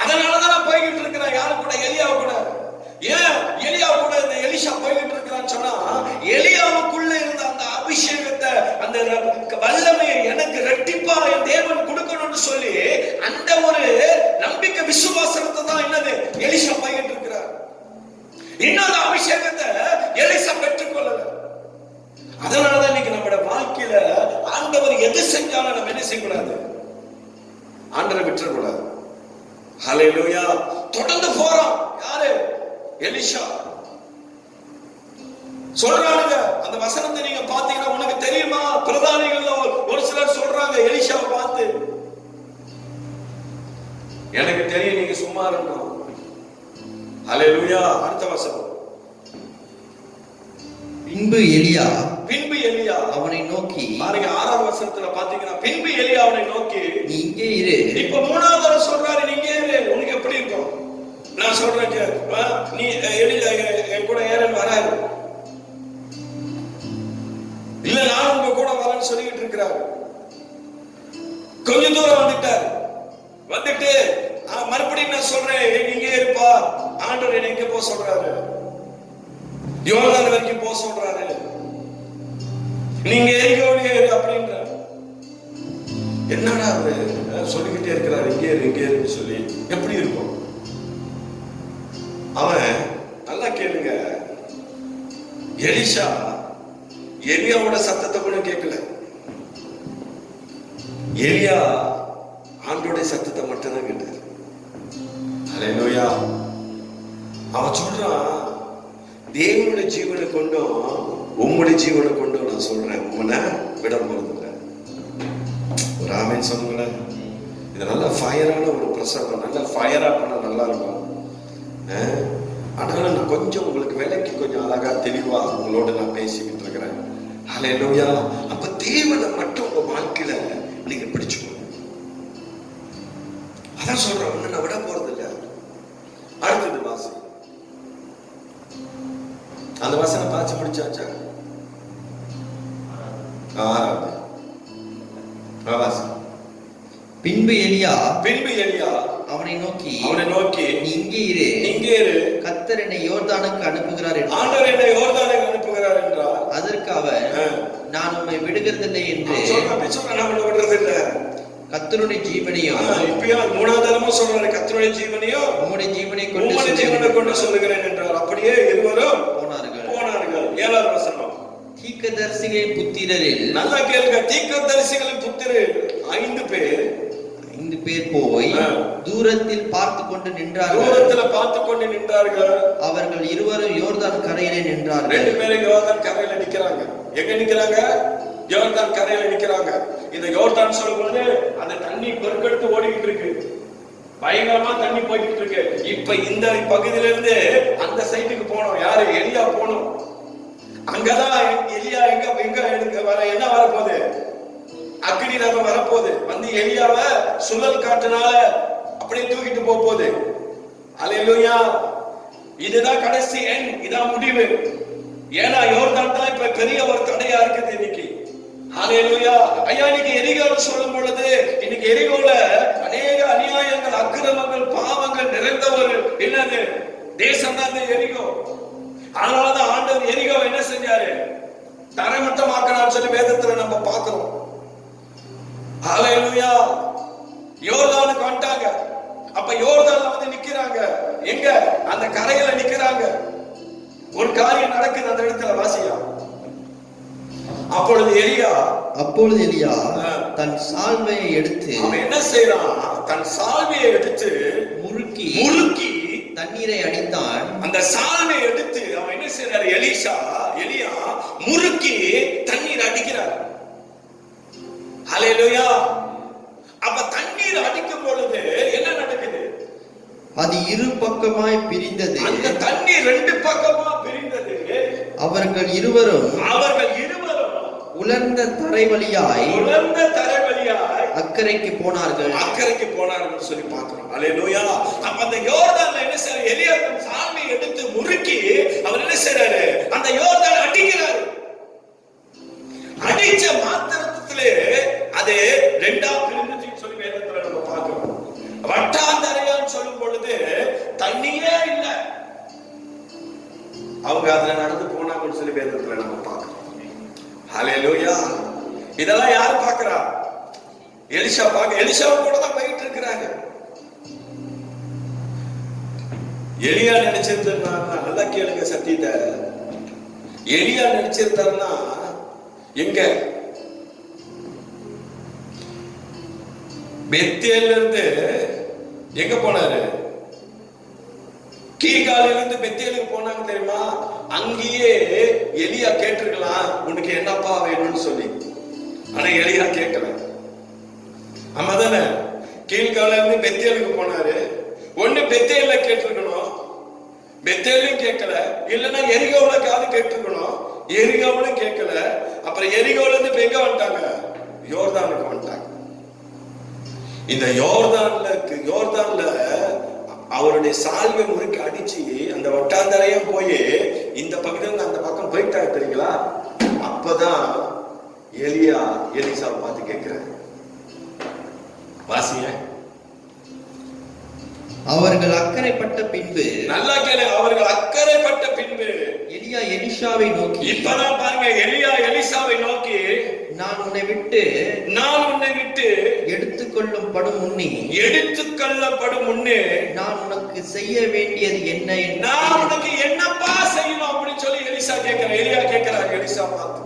அதனாலதான் நான் போய்கிட்டு இருக்கிறேன். யாரு கூட? எலியாவு கூட. ஏன் எலியாவு கூட இந்த எலிசா போய்கிட்டு இருக்கிறான்னு சொன்னா, எலியாவுக்குள்ள இருந்த அந்த அபிஷேகத்தை, அந்த வல்லமையை எனக்கு ரெட்டிப்பா என் தேவன் கொடுக்கணும்னு சொல்லி அந்த ஒரு நம்பிக்கை விசுவாசத்தை தான் என்னது எலிசா போய்கிட்டு இருக்கிறார். இன்னொரு அபிஷேகத்தை எலிசா பெற்றுக்கொள்ளல. அதனாலதான் இன்னைக்கு நம்மளோட வாழ்க்கையில ஆண்டவர் எது செஞ்சாலும் நம்ம என்ன செய்யக்கூடாது? ஆண்டவரை விட்டுறக்கூடாது. ஹல்லேலூயா. தொடர்ந்து போறோம். யாரு? எலிசா சொல்றாங்க. அந்த வசனத்தை நீங்க பாத்தீங்கன்னா உனக்கு தெரியுமா? பிரதானிகள் ஒரு சிலர் சொல்றாங்க எலிசாவை பார்த்து, எனக்கு தெரியும், நீங்க சும்மா இருக்கணும். ஹல்லேலூயா. அடுத்த வசனம். பின்பு எலியா அவனை நோக்கி, பாருங்க, 6ஆவது வசனத்துல பாத்தீங்கன்னா, பின்பு எலியா அவனை நோக்கி, நீ இங்கே இரு. இப்ப 3வது தடவை சொல்றாரு, நீ இங்கே இரு. உனக்கு எப்படி இருக்கும்? நான் சொல்றேன், நீ எலியா என் கூட ஏறன் வராது. இல்ல, நான் உங்க கூட வரேன்னு சொல்லிட்டு இருக்கிறாரு. கொஞ்ச தூரம் வந்துட்டு மறுபடியும் நான் சொல்றேன், இங்கே இருப்பா. ஆண்டவர் என்னை எங்க போக சொல்றாரு? யோர்தான் வரைக்கும் போக சொல்றாரு. நீங்க எரிகோவிலே இரு அப்படின்ற. என்னடா அவரு சொல்லிக்கிட்டே இருக்கிறாரு, இங்கே இருக்கு சொல்லி. எப்படி இருக்கும்? அவன் நல்லா கேளுங்க, எலிசா எலியாவோட சத்தத்தை கூட கேட்கல. எலியா ஆண்டோட சத்தத்தை மட்டும்தான் கேட்டார். அல்லேலூயா. அவன் சொல்றான், தேவனுடைய ஜீவனை கொண்டும் உம்முடைய ஜீவனை கொண்டும் நான் சொல்றேன், உன்னை விட போறது இல்லை. ஒரு ஆமென் சொல்லுங்களேன். இது நல்ல ஃபயரான ஒரு பிரசங்கம். நல்ல ஃபயரா பண்ண நல்லா இருக்கும். ஆனாலும் நான் கொஞ்சம் உங்களுக்கு விலைக்கு கொஞ்சம் அழகா தெளிவா உங்களோட நான் பேசிக்கிட்டு இருக்கிறேன். ஹல்லேலூயா. அப்ப தேவனை மட்டும் உங்க வாழ்க்கையில நீங்க பிடிச்சுக்கோங்க. அதான் சொல்றேன், உன்னை நான் விட போறது இல்லை. அடுத்தது வாசி. அந்த வசனம் பாச்சு முடிச்சாச்சா? பின்பு எலியா அவனை நோக்கி, நீ இங்கே இரு. கர்த்தர் என்னை யோர்தானுக்கு அனுப்புகிறார் என்றார். அதற்கு அவன், நான் உம்மை விடுகிறதில்லை என்று கர்த்தருடைய ஜீவனையும், இப்பயும் 3வது தடவை சொல்றாரு, கர்த்தருடைய ஜீவனையும் உம்முடைய ஜீவனை கொண்டு சொல்லுகிறேன் என்றார். அப்படியே இருவரும் போனார்கள். 7வது வசனம். தீர்க்கதரிசிகளின் புத்திரரில், நல்லா கேளுங்க, தீர்க்கதரிசிகளின் புத்திரர் 5 பேர் போய் தூரத்தில் பார்த்து கொண்டு நின்றார்கள். அவர்கள் இருவரும் யோர்தான் கரையிலே நின்றார்கள். 2 பேரும் யோர்தான் கரையில நிக்கிறாங்க. எங்க நிக்கிறாங்க? யோர்தான் கரையில நிக்கிறாங்க. இந்த யோர்தான் சொல்லும்போது அந்த தண்ணி பெருக்கெடுத்து ஓடிக்கிட்டு இருக்கு. பயங்கரமா தண்ணி போய்கிட்டு இருக்கு. இப்ப இந்த பகுதியில இருந்து அந்த சைட்டுக்கு போனோம். யாரு? எலியா போனோம். அங்கதான் எலியா எங்க வர என்ன வரப்போகுது? அக்னி ரதம் வரப்போகுது. வந்து எலியாவை சுழல் காற்றுனால அப்படியே தூக்கிட்டு போகுது. அல்லேலூயா. இதுதான் கடைசி எண், இதான் முடிவு. ஏன்னா யோர்தான் தான் இப்ப பெரிய ஒரு தடையா இருக்குது இன்னைக்கு. அல்லேலூயா. ஐயா, இன்னைக்கு எரிகோன்னு சொல்லும் பொழுது இன்னைக்கு எரிகோல அநேக அநியாயங்கள், அக்கிரமங்கள், பாவங்கள் நிறைந்த ஒரு என்னது தேசம் தான் எரிகோ. அதனாலதான் ஆண்டவர் எரிகோ என்ன செஞ்சாரு? தரைமட்டமாக்கணும்னு சொல்லி வேதத்துல நம்ம பார்க்கிறோம். ஹல்லேலூயா. யோர்தானுக்கு வந்துட்டாங்க. அப்ப யோர்தான்ல வந்து நிக்கிறாங்க. எங்க? அந்த கரையில நிக்கிறாங்க. ஒரு காரியம் நடக்குது அந்த இடத்துல. வாசியா. அப்பொழுது எலியா தன் சால்வையை எடுத்து அவன் என்ன செய்யறான்? தன் சால்வையை எடுத்து முறுக்கி தண்ணீரை அடித்தான். அந்த சால்வையை எடுத்து அவன் என்ன செய்யறாரு? எலியா முறுக்கி தண்ணீர் அடிக்கிறார். ஹல்லேலூயா. அப்ப தண்ணீர் அடிக்கும் பொழுது என்ன நடக்குது? அது இரு பக்கமாய் பிரிந்தது. அந்த தண்ணீர் ரெண்டு பக்கமா பிரிந்தது. அவர்கள் இருவரும் உலர்ந்த தரை வழியாய் அக்கறைக்கு போனார்கள் சொல்லி பார்க்கிறோம். ஹல்லேலூயா. அப்ப அந்த யோர்தான்ல என்ன செய்யறாரு? எலியா தன் சால்வையை எடுத்து முறுக்கி அவர் என்ன செய்யறாரு? அந்த யோர்தானை அடிக்கிறாரு. அடிச்ச மாத்திரத்திலே அது ரெண்டா பிரிந்துச்சுன்னு சொல்லி வேதத்துல நம்ம பார்க்கிறோம். வட்டாந்தரையான்னு சொல்லும் பொழுது தண்ணியே இல்ல. அவங்க அதுல நடந்து போனாங்கன்னு சொல்லி வேதத்துல நம்ம பார்க்கிறோம். ஹல்லேலூயா. இதெல்லாம் யாரு பார்க்கிறா? எலிசா கூட தான் போயிட்டு இருக்கிறாங்க. எலியா நினைச்சிருந்தா, நல்லா கேளுங்க சத்தியத்தை. எலியா நினைச்சிருந்தாருன்னா எங்க? பெத்தேல்ல இருந்து எங்க போனாரு? கீழ்காலில இருந்து பெத்தேலுக்கு போனாங்க தெரியுமா? அங்கேயே எலியா கேட்டிருக்கலாம், உனக்கு என்னப்பா வேணும்னு சொல்லி. ஆனா எலியா கேட்கல. ஆமா தானே? கீழ்காலில இருந்து பெத்தேலுக்கு போனாரு. ஒண்ணு பெத்தேல்ல கேட்டிருக்கணும், பெத்தேலையும் கேட்கல. இல்லைன்னா எரிகோவுல காது கேட்டிருக்கணும், எரிகோவுலும் கேட்கல. அப்புறம் எரிகோல இருந்து இப்ப எங்க வந்துட்டாங்க? யோர்தானுக்கு வந்துட்டாங்க. இந்த யோர்தான்ல அவருடைய சால்வை முறுக்கி அடிச்சு அந்த வட்டாந்தரையும் போய் இந்த பக்கத்துல அந்த பக்கம் போயிட்டாங்க தெரியுங்களா? அப்பதான் எலிசா பார்த்து கேட்கிறார். வாசிய. அவர்கள் அக்கறைப்பட்ட பின்பு, நல்லா கேளு, அவர்கள் அக்கறைப்பட்ட பின்பு எலியா எலிசாவை நோக்கி, இப்பதான் பாருங்க, எலியா எலிசாவை நோக்கி, நான் உன்னை விட்டு எடுத்துக்கொள்ளப்படும் முன்னே நான் உனக்கு செய்ய வேண்டியது என்ன? நான் உனக்கு என்னப்பா செய்யணும் அப்படின்னு சொல்லி எலியா கேட்கிறார். எலிசா பார்த்து,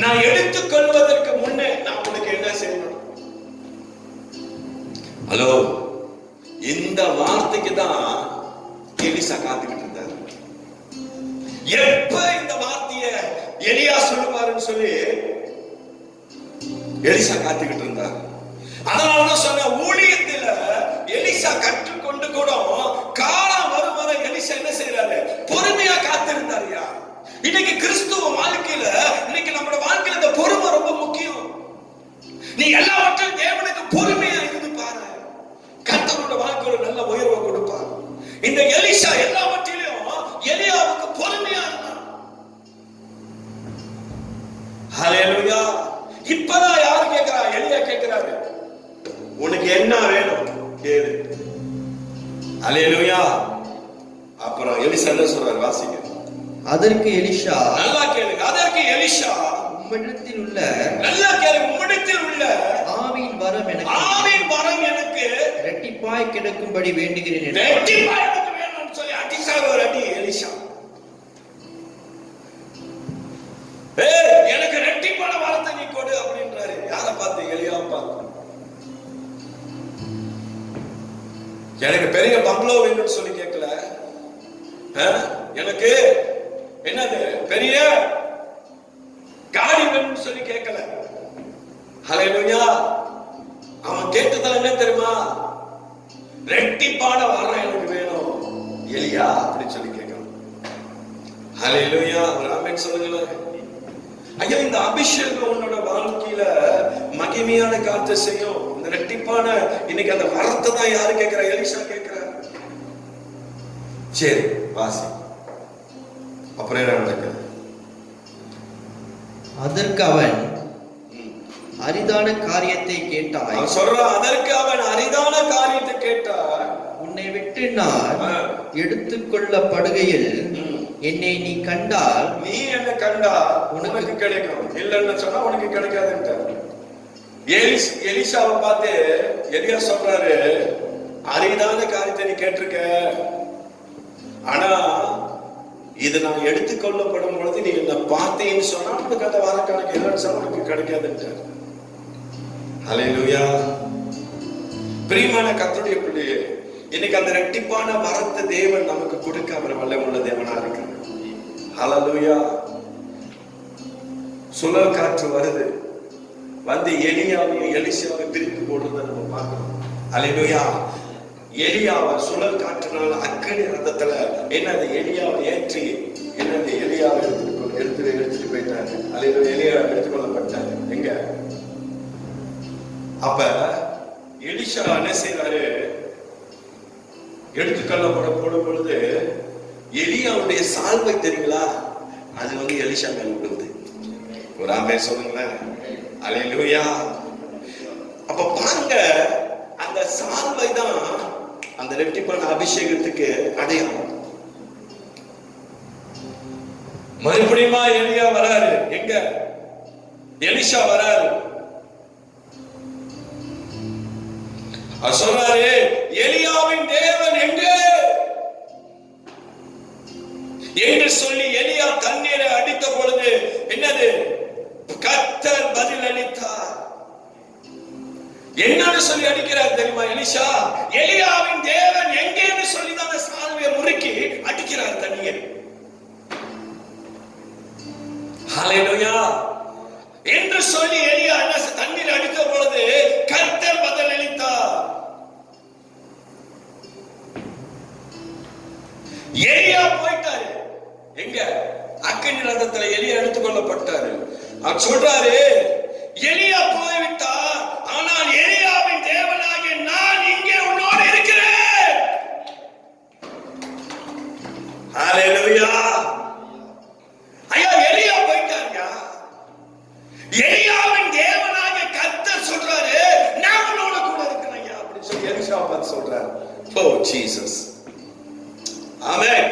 நான் எடுத்துக்கொள்வதற்கு முன்னே நான் உனக்கு என்ன செய்யணும்? ஹலோ, இந்த வார்த்தைக்கு தான் எலிசா காத்துக்கிட்டு இருந்தார். எப்ப இந்த வார்த்தைய எலியா சொல்லுவாருன்னு சொல்லி எலிசா காத்துக்கிட்டு இருந்தார். அதனாலதான் சொன்ன, ஊழியத்துல எலிசா கற்றுக்கொண்டு கூட காலம் வரும் வரை எலிசா என்ன செய்யறாரு? பொறுமையா காத்திருந்தாருயா. இன்னைக்கு கிறிஸ்துவ வாழ்க்கையில, இன்னைக்கு நம்மளோட வாழ்க்கையில இந்த பொறுமை ரொம்ப முக்கியம். நீ எல்லாவற்றையும் தேவனுக்கு பொறுமையா இருந்து பாரு, கர்த்தரோட வாழ்க்கையோட நல்ல உயர்வை கொடுப்பார். இந்த எலிசா எல்லாவற்றிலும் எலியாவுக்கு பொறுமையா இருந்தான். ஹல்லேலூயா. இப்பதான் யாரு கேட்கிறா? எலியா கேட்கிறாரு, உனக்கு என்ன வேணும் கேளு. ஹல்லேலூயா. அப்புறம் எலிசா என்ன சொல்றாரு? வாசிங்க. அதற்கு எலிசா, நல்லா கேளுங்க, அதற்கு எலிசா, உம்மிடத்தில் உள்ள, நல்லா கேளுங்க, உம்மிடத்தில் உள்ள ஆவியின் வரம் எனக்கு இரட்டிப்பாய் கிடைக்கும்படி வேண்டுகிறேன். இரட்டிப்பாய் எனக்கு வேணும்னு சொல்லி அடிச்சாரு ஒரு அடி எலிசா. எனக்கு இரட்டிப்பான வரத்தை நீ கொடு அப்படின்றாரு. யாரை பார்த்து? எலியா பார்த்து. எனக்கு பெரிய பங்களோ வேணும்னு சொல்லி கேட்கல, எனக்கு என்னது பெரிய காடி வேணும்னு சொல்லி கேட்கல. ஹல்லேலூயா. அவன் கேட்டதால என்ன தெரியுமா? ரெட்டிப்பான வரம் எனக்கு வேணும் எலியா அப்படின்னு சொல்லி கேட்கணும். ஹல்லேலூயா. ஆமென் சொல்லுங்களேன். ஐயா, இந்த அபிஷேகம் உன்னோட வாழ்க்கையில மகிமையான காரியத்தை செய்யும். இந்த ரெட்டிப்பான இன்னைக்கு அந்த வரத்தை தான் யாரு கேட்கிறா? எலிசா கேட்கிறா. சரி, வாசி. அப்புறம் என்ன நடக்குது? அதற்கு அவன், அரிதான காரியத்தை கேட்டாய். அவன் சொல்றான், அதற்கு அவன் அரிதான காரியத்தை கேட்டார். உன்னை விட்டு நான் எடுத்துக்கொள்ளப்படுகையில் என்னை நீ கண்டால், நீ என்ன கண்டா உனக்கு கிடைக்கும், இல்லைன்னு சொன்னா உனக்கு கிடைக்காதுன்ட்டார். எலிசாவை பார்த்து எலியா சொல்றாரு, அரிதான காரியத்தை நீ கேட்டிருக்க, ஆனா இது நான் எடுத்துக்கொள்ளப்படும் பொழுது நீ என்ன பார்த்தேன்னு சொன்னா உனக்கு அந்த வார கணக்கு, இல்லைன்னு சொன்னா உனக்கு கிடைக்காதுன்ட்டார். ஹல்லேலூயா. பிரியமான கர்த்தருடைய பிள்ளையே, இன்னைக்கு அந்த இரட்டிப்பான வரத்தை தேவன் நமக்கு கொடுக்க அவர் வல்லமுள்ள தேவனா இருக்கிறார். ஹல்லேலூயா. சுழல் காற்று வருது, வந்து எலியாவையும் எலிசாவையும் பிரித்து போடுறதை நம்ம பார்க்கிறோம். ஹல்லேலூயா. எலியாவை சுழல் காற்றுனால அக்கினி ரதத்துல என்னது எலியாவை ஏற்றி என்னது எலியாவை எடுத்துட்டு போயிட்டாரு. ஹல்லேலூயா. எலியா எடுத்துக்கொள்ளப்பட்டாரு. எங்க? அப்ப எலிசா என்ன செய்யறாரு, எடுத்துக்கொள்ளப்படும் பொழுது எலியாவுடைய சால்வை தெரியுங்களா, அது வந்து எலிசா மேல விடுது. ஒரு ஆமென் சொல்லுங்களேன். அல்லேலூயா. அப்ப பாருங்க, அந்த சால்வை தான் அந்த இரட்டிப்பான அபிஷேகத்துக்கு அடையாளம். மறுபடியுமா எலியா வராரு, எங்க? எலிசா வராரு, சொல்றாரு, எலியாவின் தேவன் எங்கே என்று சொல்லி எலியா தண்ணீரை அடித்த பொழுது என்னது, கர்த்தர் பதில் அளித்தார். என்னன்னு சொல்லி அடிக்கிறார் தெரியுமா எலிசா? எலியாவின் தேவன் எங்கேன்னு சொல்லி தான் சால்வையை முறுக்கி அடிக்கிறார் தண்ணீர். ஹல்லேலூயா. என்று சொல்லி எலியா தண்ணீர் அடித்த பொழுது கர்த்தர் பதில் அளித்தார். எலியா போயிட்டாரு, எங்க? அக்கினி ரதத்துல எலியா எடுத்துக்கொள்ளப்பட்டாரு. அவர் சொல்றாரு, எலியா போய்விட்டார், ஆனால் எலியாவின் தேவனாகிய நான் இங்கே உன்னோடு இருக்கிறேன். ஹல்லேலூயா. ஐயா, எலியா போயிட்டாருயா, எலியாவின் தேவனாகிய கர்த்தர் சொல்றாரு, நான் உன்னோட கூட இருக்கிறேன் ஐயா அப்படின்னு சொல்லி எலிசாவை பார்த்து சொல்றாரு. ஓ ஜீசஸ். ஆமென்.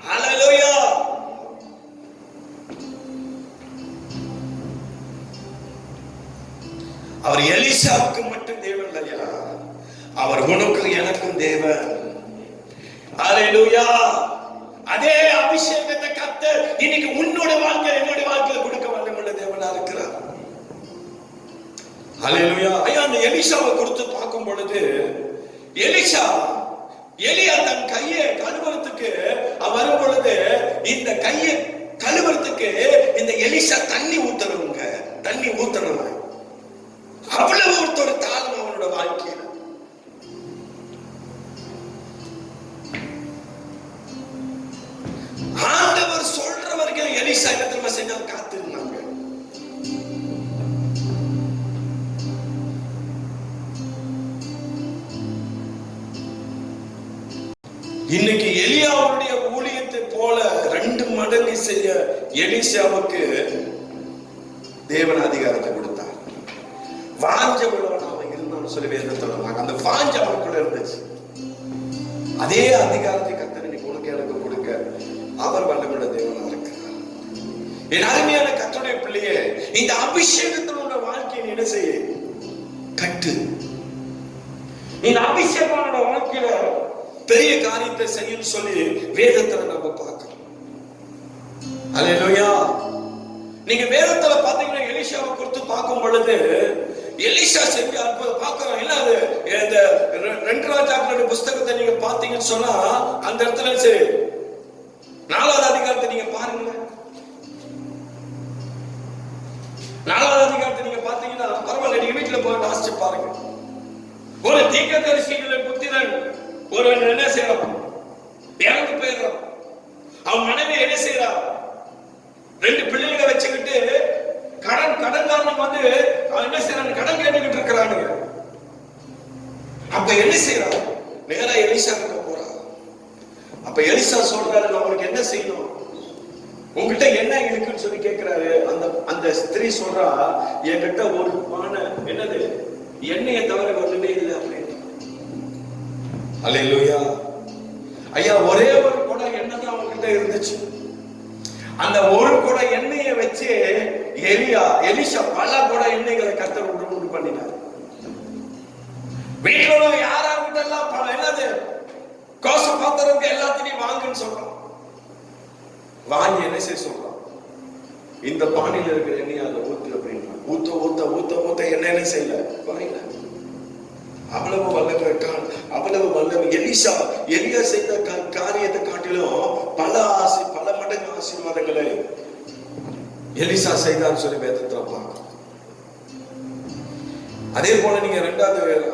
ஹல்லேலூயா. அவர் எலிசாவுக்கு மட்டும் தேவன் இல்லையா, அவர் உனக்கும் எனக்கும் தேவன். ஹல்லேலூயா. அதே அபிஷேகத்தை கர்த்தர் இன்னைக்கு உன்னோட வாழ்க்கை என்னோட வாழ்க்கையில கொடுக்க வல்லமுள்ள தேவனா இருக்கிறார். ஹல்லேலூயா. ஐயா, அந்த எலிசாவை கொடுத்து பார்க்கும் பொழுது எலியா தன் கையை கழுவுறதுக்கு வரும் பொழுது இந்த கையை கழுவுறதுக்கு இந்த எலிசா தண்ணி ஊத்தணுங்க, தண்ணி ஊத்தணும். அவ்வளவு ஒருத்தர் தாழ்வு அவனோட வாழ்க்கையில. ஆண்டவர் சொல்ற வரைக்கும் எலிசா என்ன தெரியுமா செஞ்சால் காத்திருந்தாங்க. இன்னைக்கு எலியாவுடைய ஊழியத்தை போல 2 மடங்கு செய்ய எலிசாவுக்கு தேவன் அதிகாரத்தை கொடுத்தார். வாஞ்ச உள்ளவன் அவன் இருந்தான்னு சொல்லி வேதத்துல அந்த வாஞ்ச அவனுக்குள்ள இருந்துச்சு. அதே அதிகாரத்தை கர்த்தர் இன்னைக்கு உனக்கு எனக்கு கொடுக்க அவர் வல்லமுள்ள தேவனா இருக்கிறார். என் அருமையான கர்த்தருடைய பிள்ளையே, இந்த அபிஷேகத்தினோட வாழ்க்கையை என்ன செய்ய கட்டு. இந்த அபிஷேகனோட வாழ்க்கையில பெரிய காரியத்தை செய்யும் சொல்லி வேதத்துல நம்ம பார்க்கிறோம். அல்லேலூயா. நீங்க வேதத்துல பாத்தீங்கன்னா எலிசாவை குறித்து பார்க்கும் பொழுது எலிசா செஞ்ச அற்புதம் பார்க்கிறோம். என்ன அது, இந்த 2 ராஜாக்களுடைய புஸ்தகத்தை நீங்க பாத்தீங்கன்னு சொன்னா அந்த இடத்துல சரி 4வது அதிகாரத்தை நீங்க பாருங்க. 4வது அதிகாரத்தை நீங்க பாத்தீங்கன்னா பரவாயில்ல, நீங்க வீட்டுல போய் வாசிச்சு பாருங்க. ஒரு தீர்க்கதரிசிகளின் புத்திரன் ஒருவன் என்ன செய்யறான், இறந்து போயிடுறான். அவன் மனைவி என்ன செய்யறான், 2 பிள்ளைகளை வச்சுக்கிட்டு கடன்காரன் வந்து அவன் என்ன செய்யறான், கடன் கேட்டுக்கிட்டு இருக்கிறானுங்க. அப்ப என்ன செய்யறான், நேரா எலிசா கிட்ட போறான். அப்ப எலிசா சொல்றாரு, நான் உனக்கு என்ன செய்யணும், உங்ககிட்ட என்ன இருக்குன்னு சொல்லி கேட்கிறாரு. அந்த அந்த ஸ்திரீ சொல்றா, என்கிட்ட ஒரு பானை என்னது எண்ணெயை தவிர ஒண்ணுமே இல்லை அப்படின்னு. அல்லேலூயா. ஐயா, ஒரே ஒரு குடம் எண்ணெய் தான் அவங்ககிட்ட இருந்துச்சு. அந்த ஒரு குடம் எண்ணெயை வச்சு எலிஷா பல குடம் எண்ணெய்களை கர்த்தர் உண்டு பண்ணினார். வீட்டுல யாராகிட்ட எல்லாம் பல என்னது கோச பாத்திரம் எல்லாத்தையும் வாங்குன்னு சொல்றான். வாங்கி என்ன செய்ய சொல்றான், இந்த பானையில இருக்கிற எண்ணெய் அதை ஊத்து அப்படின்னா ஊத்த ஊத்த ஊத்த ஊத்த என்ன செய்யல குறையில. அவ்வளவு வல்லமை, அவ்வளவு வல்லமை. எலியா செய்த காரியத்தை காட்டிலும் பல மடங்கு ஆசீர்வாதங்களை எலிசா செய்தான்னு சொல்லி வேதத்துல பார்க்கணும். அதே போல நீங்க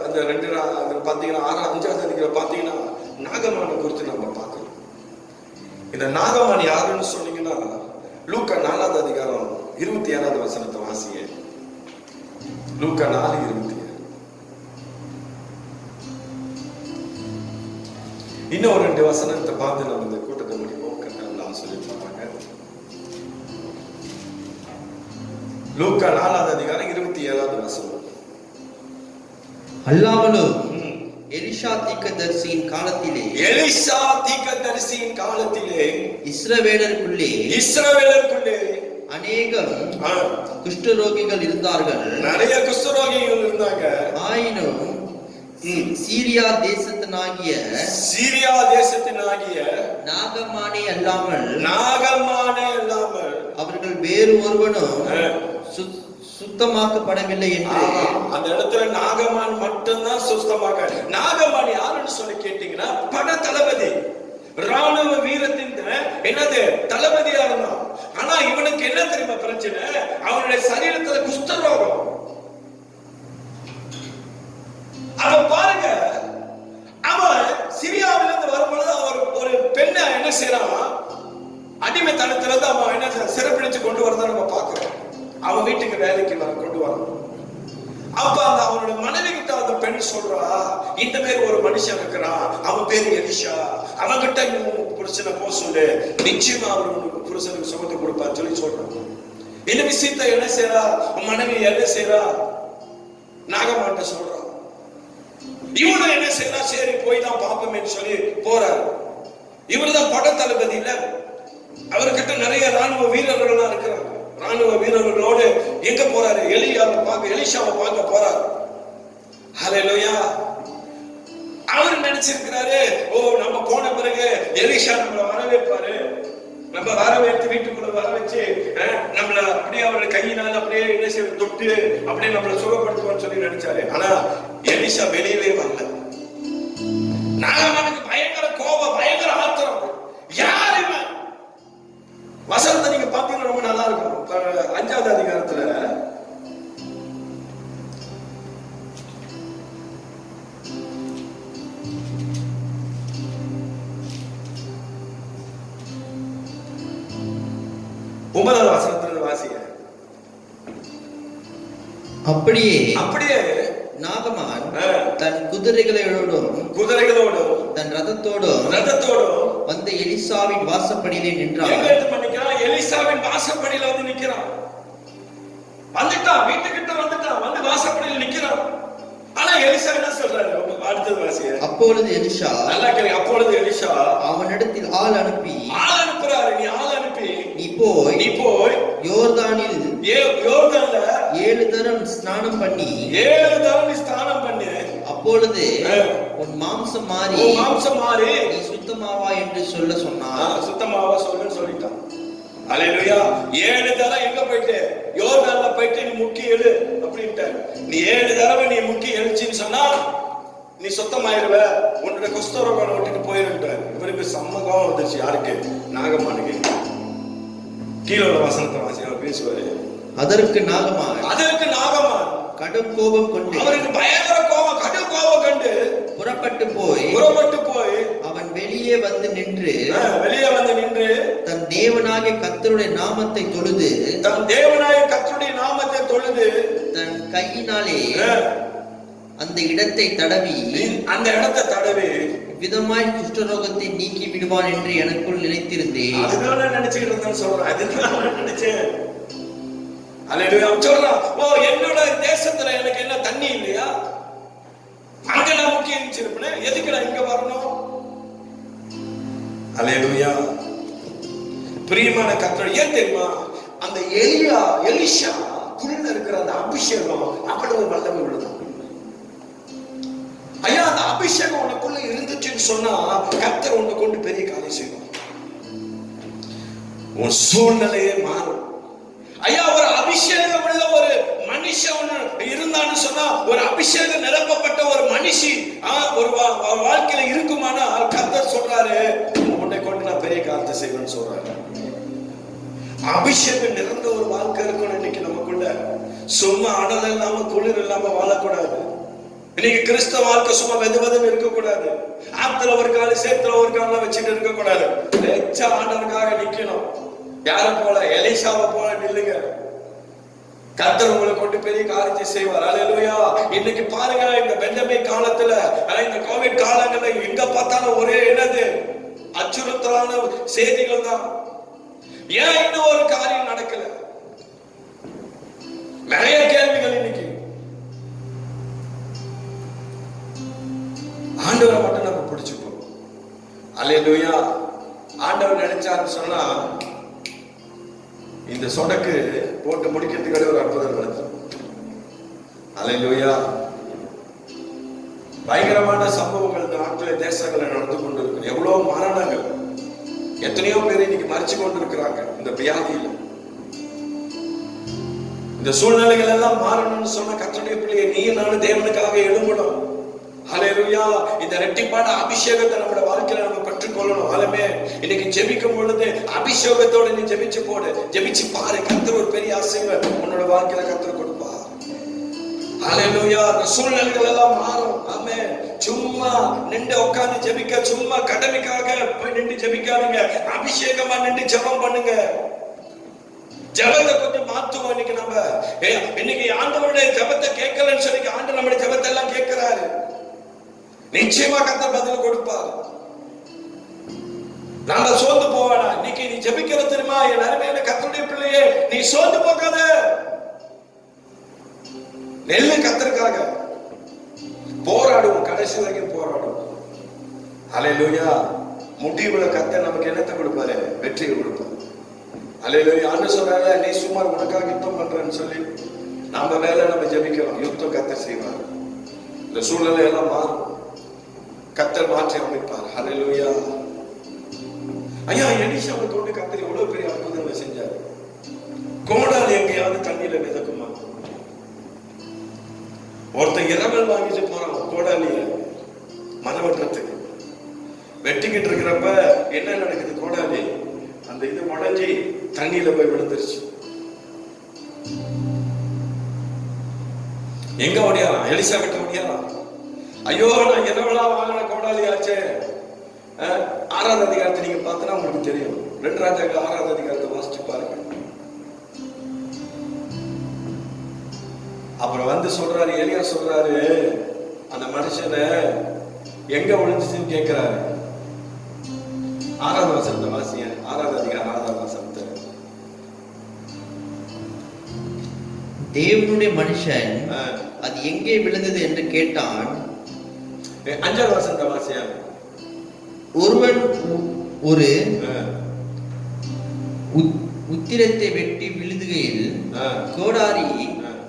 அந்த பாத்தீங்கன்னா 5ஆவது அதிகாரம் பாத்தீங்கன்னா நாகமான குறித்து நம்ம பார்க்கணும். இந்த நாகமான் யாருன்னு சொன்னீங்கன்னா லூக்கா 4ஆவது அதிகாரம் 27வது வசனத்தை வாசிங்க. லூக்கா 4:27. இன்னும் 2 வசனத்தை பார்த்து நம்ம இந்த கூட்டத்தை முடிப்போம். கரெக்டாக சொல்லிட்டு இருப்பாங்க. லூக்கா 4ஆவது அதிகாரம் 27வது வசனம். அல்லாமலும் எலிஷா தீர்க்கதரிசியின் காலத்திலே இஸ்ரவேலருக்குள்ளே அநேகம் குஷ்டரோகிகள் இருந்தார்கள். நிறைய குஷ்டரோகிகள் இருந்தாங்க. ஆயினும் சீரியா தேசத்தினாகிய நாகமானே அல்லாமல் அவர்கள் வேறு ஒருவனும் சுத்தமாக்கப்படவில்லை என்று. அந்த இடத்துல நாகமான் மட்டும்தான் சுத்தமாக. நாகமான் யாருன்னு சொல்லி கேட்டீங்கன்னா பட தளபதி, ராணுவ வீரத்தின் என்னது தளபதியா இருந்தான். ஆனா இவனுக்கு என்ன தெரியுமா பிரச்சனை, அவனுடைய சரீரத்துல குஷ்டரோகம். அவன் பாருங்க, அவன் சிரியாவில இருந்து வரும்பொழுது அவர் ஒரு பெண்ணை என்ன செய்யறான், அடிமைத்தனத்துல இருந்து அவன் என்ன சிறப்பிடிச்சு கொண்டு வரதான் நம்ம பாக்குறோம். அவன் வீட்டுக்கு வேலைக்கு கொண்டு வரணும். அப்ப அந்த அவனோட மனைவி கிட்ட அந்த பெண் சொல்றா, இந்த பேர் ஒரு மனுஷன் இருக்கிறான், அவன் பேரு எலிஷா, அவன்கிட்ட புருஷனை போ சொல்லு, நிச்சயமா அவனுக்கு புருஷனுக்கு சுகத்தை கொடுப்பான்னு சொல்லி சொல்றான். இந்த விஷயத்த என்ன செய்யறா மனைவி, என்ன செய்யறா நாகமான்ட்ட சொல்றான். இவனும் என்ன செய்யறா, சரி போய் தான் பாப்போம்னு சொல்லி போறாரு. இவருதான் பட தளபதி இல்ல, அவர்கிட்ட நிறைய ராணுவ வீரர்கள் இருக்கிறாங்க. ராணுவ வீரர்களோடு எங்க போறாரு, எலிஷாவை பார்க்க போறாரு. ஹல்லேலூயா. அவர் நினைச்சிருக்கிறாரு, ஓ நம்ம போன பிறகு எலிஷா நம்மள வரவேற்பாரு, நம்ம வரவேற்று வீட்டுக்குள்ள வர வச்சு நம்மள அப்படியே அவருடைய கையினால் அப்படியே என்ன செய்ய தொட்டு அப்படியே நம்மள சுகப்படுத்துவான்னு சொல்லி நினைச்சாரு. ஆனா எலிஷா வெளியவே வரல. நாகமானுக்கு பயங்கர கோபம், பயங்கர ஆத்திரம். யார் இவன்? வசனத்தை நீங்க பாத்தீங்கன்னா ரொம்ப நல்லா இருக்கும். 5ஆவது அதிகாரத்துல ஒன்பதாவது வசனத்துல வாசிங்க. அப்படியே நாகமான் தன் குதிரைகளோடும் தன் ரதத்தோடும் வந்து எலிசாவின் வாசப்படியிலே நின்றான். எலிசாவின் வாசப்படியில வந்து நிக்கிறான். வந்துட்டான், வீட்டுக்கிட்ட வந்துட்டான், வந்து வாசப்படியில் நிக்கிறான். ஆனா எலிசா என்ன சொல்றாரு, அடுத்தது வாசிங்க. அப்பொழுது எலிஷா, நல்லா கேளுங்க, அப்பொழுது எலிஷா அவனிடத்தில் ஆள் அனுப்புறாரு. நீ ஆள் அனுப்பி நீ போய் யோர்தானில் 7 தரம் ஸ்நானம் பண்ணி அப்பொழுது உன் மாம்சம் மாறி நீ சுத்தமாவா என்று சொன்னான். சுத்தமாவா சொல்லுன்னு சொல்லிட்டான். அல்லேலூயா. 7 தடவை எங்க போயிட்டு, யோர்தான்ல போயிட்டு நீ முக்கி எழு அப்படின்ட்டாரு. நீ 7 தடவை நீ முக்கி எழுச்சின்னு சொன்னா நீ சுத்தமாயிருவ, உன்னோட குஷ்டரோகம் விட்டுட்டு போயிருந்தார். இவருக்கு சம்மதம் வந்துச்சு. யாருக்கு? நாகமானுக்கு. கீழே உள்ள வசனத்தை வாசி, அவர் பேசுவாரு. அதற்கு நாகமான் கடும் கோபம் கொண்டு, அவருக்கு பயங்கர கோபம், கடும் கோபம் கண்டு புறப்பட்டு போய் அவன் வெளியே வந்து நின்று தன் தேவனாகிய கர்த்தருடைய நாமத்தை தொழுது தன் கையினாலே அந்த இடத்தை தடவி அந்த இடத்தை தடவி விதமாய் குஷ்டரோகத்தை நீக்கி விடுவான் என்று எனக்குள் நினைத்திருந்தேன். அதுதான் நான் நினைச்சுக்கிட்டு இருந்தேன்னு சொல்றேன். அதுதான் நான் நினைச்சேன். அல்லேலூயா. சொல்றான், ஓ என்னோட தேசத்துல எனக்கு என்ன தண்ணி இல்லையா? அங்க நான் முக்கிய நினைச்சிருப்பேன். எதுக்கு நான் இங்க வரணும்? அல்லேலூயா. பிரியமான கர்த்தர், ஏன் தெரியுமா? அந்த எலிஷா குள்ள இருக்கிற அந்த அபிஷேகம் அவ்வளவு வல்லமை உள்ளது. ஐயா, அந்த அபிஷேகம் உனக்குள்ள இருந்துச்சுன்னு சொன்னா கர்த்தர் உன்னை கொண்டு பெரிய காரியம் செய்வார். உன் சூழ்நிலையே மாறும். ஐயா, ஒரு அபிஷேகம் உள்ள ஒரு மனுஷன் இருந்தான்னு சொன்னா, ஒரு அபிஷேகம் நிரப்பப்பட்ட ஒரு மனுஷி ஒரு வாழ்க்கையில இருக்குமானா கர்த்தர் சொல்றாரு, உன்னை கொண்டு நான் பெரிய காரியத்தை செய்வேன்னு சொல்றாரு. அபிஷேகம் நிறைந்த ஒரு வாழ்க்கை இருக்கணும் இன்னைக்கு நமக்குள்ள. சும்மா அனல் இல்லாம குளிர் இல்லாம வாழக்கூடாது. இன்னைக்கு கிறிஸ்தவ வாழ்க்கை சும்மா வெதுவதுன்னு இருக்கக்கூடாது. ஆத்துல ஒரு காலு சேத்துல ஒரு காலம் வச்சுட்டு இருக்கக்கூடாது. எச்சா ஆண்டவருக்காக நிக்கணும். யார போல? எலிஷாவை போல நில்லுங்க. கர்த்தர் உங்களை கொண்டு பெரிய காரியத்தை செய்வார். அல்லேலூயா. இன்னைக்கு பாருங்க, இந்த பெண்டமிக் காலத்துல, இந்த கோவிட் காலங்கள்ல எங்க பார்த்தாலும் ஒரே என்னது அச்சுறுத்தலான செய்திகள் தான். ஏன் இன்னும் ஒரு காரியம் நடக்கல? நிறைய கேள்விகள் இன்னைக்கு. ஆண்டவரை மட்டும் நம்ம பிடிச்சுப்போம். அல்லேலூயா. ஆண்டவர் நினைச்சாருன்னு சொன்னா இந்த சொடக்கு போட்டு முடிக்கிறதுக்கு ஒரு அற்புதம் நடக்கும். அல்லேலூயா. பயங்கரமான சம்பவங்கள் இந்த நாட்டில தேசங்களை நடந்து கொண்டிருக்கு. எவ்வளவு மரணங்கள், எத்தனையோ பேர் இன்னைக்கு மறிச்சு கொண்டிருக்கிறாங்க இந்த வியாதியில. இந்த சூழ்நிலைகள் எல்லாம் மாறணும்னு சொன்ன கர்த்தருடைய பிள்ளையை நீ நானும் தேவனுக்காக எழும்பணும். ஹல்லேலூயா. இந்த இரட்டிப்பான அபிஷேகத்தை நம்மளோட வாழ்க்கையில நம்ம பெற்றுக்கொள்ளணும். ஆலமே, இன்னைக்கு ஜெபிக்கும் பொழுது அபிஷேகத்தோட நீ ஜெபிச்சு போடு, ஜெபிச்சு பாரு. கர்த்தர் ஒரு பெரிய ஆசீர்வாதம் உன்னோட வாழ்க்கையில கர்த்தர் கொடுப்பார். ஹல்லேலூயா. இந்த சூழ்நிலைகள் எல்லாம் மாறும். ஆமென். சும்மா நின்று உட்கார்ந்து ஜெபிக்க, சும்மா கடமைக்காக போய் நின்று ஜெபிக்காதீங்க. அபிஷேகமா நின்று ஜெபம் பண்ணுங்க. ஜெபத்தை கொஞ்சம் மாத்துவோம். இன்னைக்கு நம்ம இன்னைக்கு ஆண்டவருடைய ஜெபத்தை கேட்கலன்னு சொல்லி ஆண்டவர் நம்முடைய ஜெபத்தை எல்லாம் கேட்கிறாரு. நிச்சயமா கர்த்தர் பதில் கொடுப்பார். நாம சோர்ந்து போவானா? இன்னைக்கு நீ ஜெபிக்கிறது தெரியுமா? என் அருமையான கர்த்தருடைய பிள்ளையே, நீ சோர்ந்து போகாத. நெல்லு கர்த்தருக்காக போராடுவோம், கடைசி வரைக்கும் போராடுவோம். அல்லேலூயா. முடிவுல கர்த்தர் நமக்கு என்னத்தை கொடுப்பாரு? வெற்றியை கொடுப்பார். அல்லேலூயா. ஆண்டவர் சொல்றாரு, நீ சும்மா உனக்காக யுத்தம் பண்றேன்னு சொல்லி நம்ம வேலை நம்ம ஜெபிக்கிறோம். யுத்தம் கர்த்தர் செய்வார். இந்த சூழ்நிலை எல்லாம் மாறும். கர்த்தர் மாற்றி அமைப்பார். ஹல்லேலூயா. ஐயா, எலிஷாவை கொண்டு கர்த்தர் எவ்வளவு பெரிய அற்புதங்களை செஞ்சாரு. கோடாலி எங்கேயாவது தண்ணியில மிதக்குமா? ஒருத்தன் இரவல் வாங்கிட்டு போறான் கோடாலிய மனவற்றத்துக்கு. வெட்டிக்கிட்டு இருக்கிறப்ப என்ன நடக்குது? கோடாலி அந்த இது உடைஞ்சி தண்ணியில போய் விழுந்துருச்சு. எங்க ஓடியாராம்? எலிசா கிட்ட ஓடியாராம். ஐயோ, நான் இரவலா வாங்கின கோடாலி ஆச்சே. 6ஆவது அதிகாரத்தை நீங்க பார்த்தனா உங்களுக்கு தெரியும். 2 ராஜாக்கள் 6ஆவது அதிகாரத்தை வாசிச்சு பாருங்க. அப்புறம் வந்து சொல்றாரு, எலியா சொல்றாரு, அந்த மனுஷனை எங்க ஒளிஞ்சுன்னு கேட்கிறாரு. 6ஆவது வசனத்தை வாசிய. 6ஆவது அதிகாரம் 6ஆவது வசனத்தை. தேவனுடைய மனுஷன் அது எங்கே விழுந்தது என்று கேட்டான். 5ஆவது வசனத்தை வாசிய. ஒருவன் ஒரு உத்திரத்தை வெட்டி விழுதுகையில் கோடாரி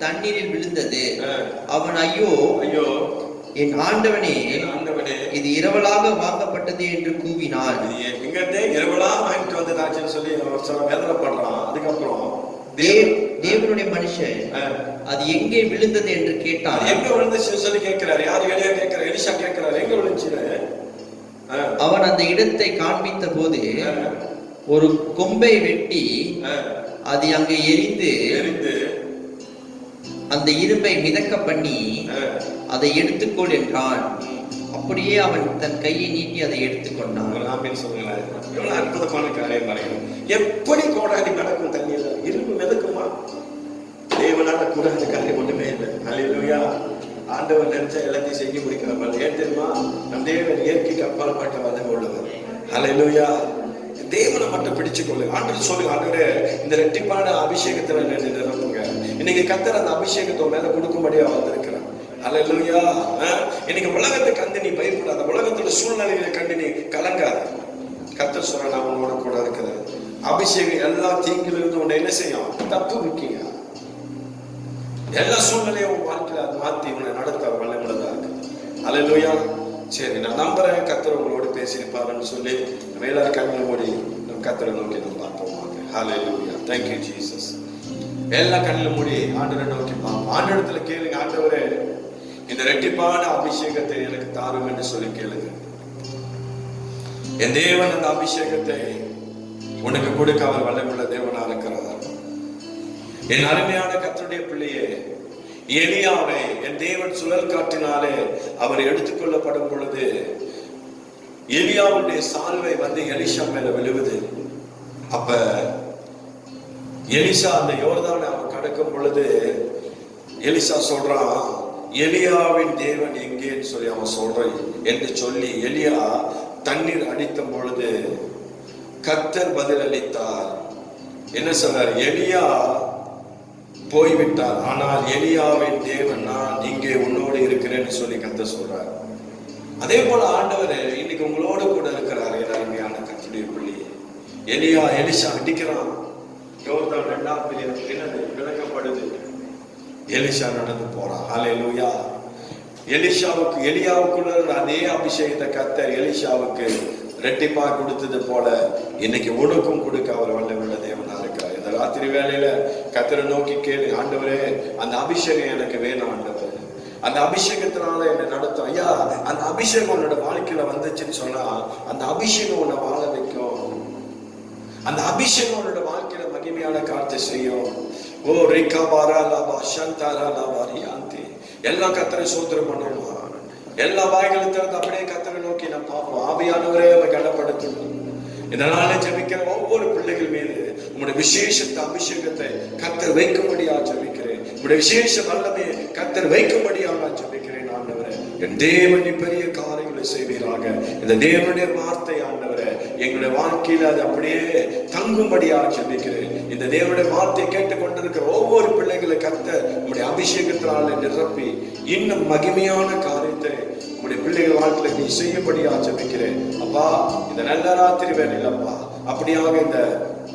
தண்ணீரில் விழுந்தது. அவன் ஐயோ ஐயோ என் ஆண்டவனே, இது இரவலாக வாங்கப்பட்டது என்று கூவினான். எங்கிட்ட இரவலா வாங்கிட்டு வந்ததாச்சுன்னு சொல்லி வேதனைப்படுறான். அதுக்கப்புறம் தேவனுடைய மனுஷன் அது எங்கே விழுந்தது என்று கேட்டான். எங்க விழுந்துச்சு சொல்லி கேட்கிறாரு. யாரு? எலியா கேட்கிறாரு. எலிஷா கேட்கிறாரு, எங்க விழுந்துச்சு? அவன் அந்த இடத்தை காண்பித்த போது ஒரு கொம்பை வெட்டி அது அங்கே எரிந்து அந்த இரும்பை மிதக்க பண்ணி அதை எடுத்துக்கொள் என்றான். அப்படியே அவன் தன் கையை நீட்டி அதை எடுத்துக்கொண்டான். எவ்வளவு அற்புதமான காரியம் பாருங்க. எப்படி கோடாலி நடக்கும் தண்ணியில? இரும்பு மிதக்குமா? தேவனால கூடாத காரியம் ஒண்ணுமே இல்லை. அல்லேலூயா. ஆண்டவர் நினைச்சா எல்லாத்தையும் செய்ய முடிக்கிறவர். ஏன் தெரியுமா? நம் தேவன் இயற்கைக்கு அப்பாற்பட்ட வல்லமை உள்ளவர். ஹல்லேலூயா. தேவனை மட்டும் பிடிச்சுக்கொள்ளு. ஆண்டவர் சொல்லுங்க, ஆண்டவரே இந்த ரெட்டிப்பான அபிஷேகத்துல நிரப்புங்க. இன்னைக்கு கர்த்தர் அந்த அபிஷேகத்தை மேல கொடுக்கும்படியா வந்திருக்கிறார். ஹல்லேலூயா. இன்னைக்கு உலகத்தை கண்டு நீ பயப்படாத, உலகத்தோட சூழ்நிலைகளை கண்டு நீ கலங்காத. கர்த்தர் சொல்ற நான் உன்னோட கூட இருக்கிறேன். அபிஷேகம் எல்லா தீங்கிலிருந்து உன்னை என்ன செய்யும்? தப்பு வைக்கீங்க. எல்லா சூழ்நிலையும் உன் வாழ்க்கையில அது மாத்தி உன்னை நடத்த வல்லமுள்ளதா இருக்கு. ஹல்லேலூயா. சரி, நான் நம்புறேன் கர்த்தர் உங்களோட பேசியிருப்பாருன்னு சொல்லி நம்ம எல்லாரும் கண்ணில் மூடி நம்ம கர்த்தரை நோக்கி நம்ம பார்ப்போம். ஹல்லேலூயா. Thank you Jesus. எல்லா கண்ணில் மூடி ஆண்டவரை நோக்கி பார்ப்போம். ஆண்டவரத்துல கேளுங்க, ஆண்டவரே இந்த ரெட்டிப்பான அபிஷேகத்தை எனக்கு தாரும் என்று சொல்லி கேளுங்க. என் தேவன் அந்த அபிஷேகத்தை உனக்கு கொடுக்க அவர் வல்லமுள்ள தேவனா இருக்கிறார். என் அருமையான கர்த்தருடைய பிள்ளையே, எலியாவை என் தேவன் சுழல் காற்றினாலே அவர் எடுத்துக்கொள்ளப்படும் பொழுது எலியாவுடைய சால்வை வந்து எலிஷா மேல விழுவுது. அப்ப எலிஷா அந்த யோர்தானை அவன் கடக்கும் பொழுது எலிஷா சொல்றான், எலியாவின் தேவன் எங்கேன்னு சொல்லி அவன் சொல்றான் என்று சொல்லி எலியா தண்ணீர் அடித்த பொழுது கர்த்தர் பதில் அளித்தார். என்ன சொல்றார்? எலியா போய்விட்டார், ஆனால் எலியாவின் தேவன் நான் இங்கே உன்னோடு இருக்கிறேன்னு சொல்லி கர்த்தர் சொல்றார். அதே போல ஆண்டவர் இன்னைக்கு உங்களோட கூட இருக்கிறார். அருமையான கர்த்தருடைய பிள்ளை, எலிஷா அடிக்கிறான், யோர்தான் இரண்டாம் என்னது விளக்கப்படுது, எலிஷா நடந்து போறான். ஹல்லேலூயா. எலியாவுக்குள்ள அதே அபிஷேகத்தை கர்த்தர் எலிஷாவுக்கு ரெட்டிப்பா கொடுத்தது போல இன்னைக்கு உனக்கும் கொடுக்க அவர் வல்லமுள்ள தேவனா இருக்கிறார். இந்த ராத்திரி வேளையில கர்த்தரை நோக்கி கேளு, ஆண்டவரே அந்த அபிஷேகம் எனக்கு வேணும் ஆண்டவர், அந்த அபிஷேகத்தினால என்னை நடத்தும். ஐயா, அந்த அபிஷேகம் உன்னோட வாழ்க்கையில வந்துச்சுன்னு சொன்னா அந்த அபிஷேகம் உன்னை வாழ வைக்கும். அந்த அபிஷேகம் உன்னோட வாழ்க்கையில மகிமையான காரியத்தை செய்யும். ஓ ரிகா பாரா லாபா சந்தாரா லாபா ரியாந்தி. எல்லா கர்த்தரை சோத்திரம் பண்ணுவோம். எல்லா வாய்களும் திறந்து அப்படியே கர்த்தரை நோக்கி நான் பார்ப்போம். ஆவியானவரே அவரை கனப்படுத்தணும். இதனால ஜெபிக்கிற ஒவ்வொரு பிள்ளைகள் மீது உங்களுடைய விசேஷ அபிஷேகத்தை கர்த்தர் வைக்கும்படியா ஜெபிக்கிறேன். உங்களுடைய விசேஷ வல்லமையை கர்த்தர் வைக்கும்படியா நான் ஜெபிக்கிறேன். ஆண்டவரே என் தேவன் பெரிய காரியங்களை செய்வீராக. இந்த தேவனுடைய வார்த்தை ஆண்டவரே எங்களுடைய வாழ்க்கையில அது அப்படியே தங்கும்படியா ஜெபிக்கிறேன். இந்த தேவனுடைய வார்த்தையை கேட்டுக்கொண்டிருக்கிற ஒவ்வொரு பிள்ளைகளை கர்த்தர் உங்களுடைய அபிஷேகத்தினால நிரப்பி இன்னும் மகிமையான காரியத்தை உங்களுடைய பிள்ளைகள் வாழ்க்கையில நீ செய்யும்படியா ஜெபிக்கிறேன். அப்பா, இந்த நல்ல ராத்திரி வேலையில் அப்பா அப்படியாக இந்த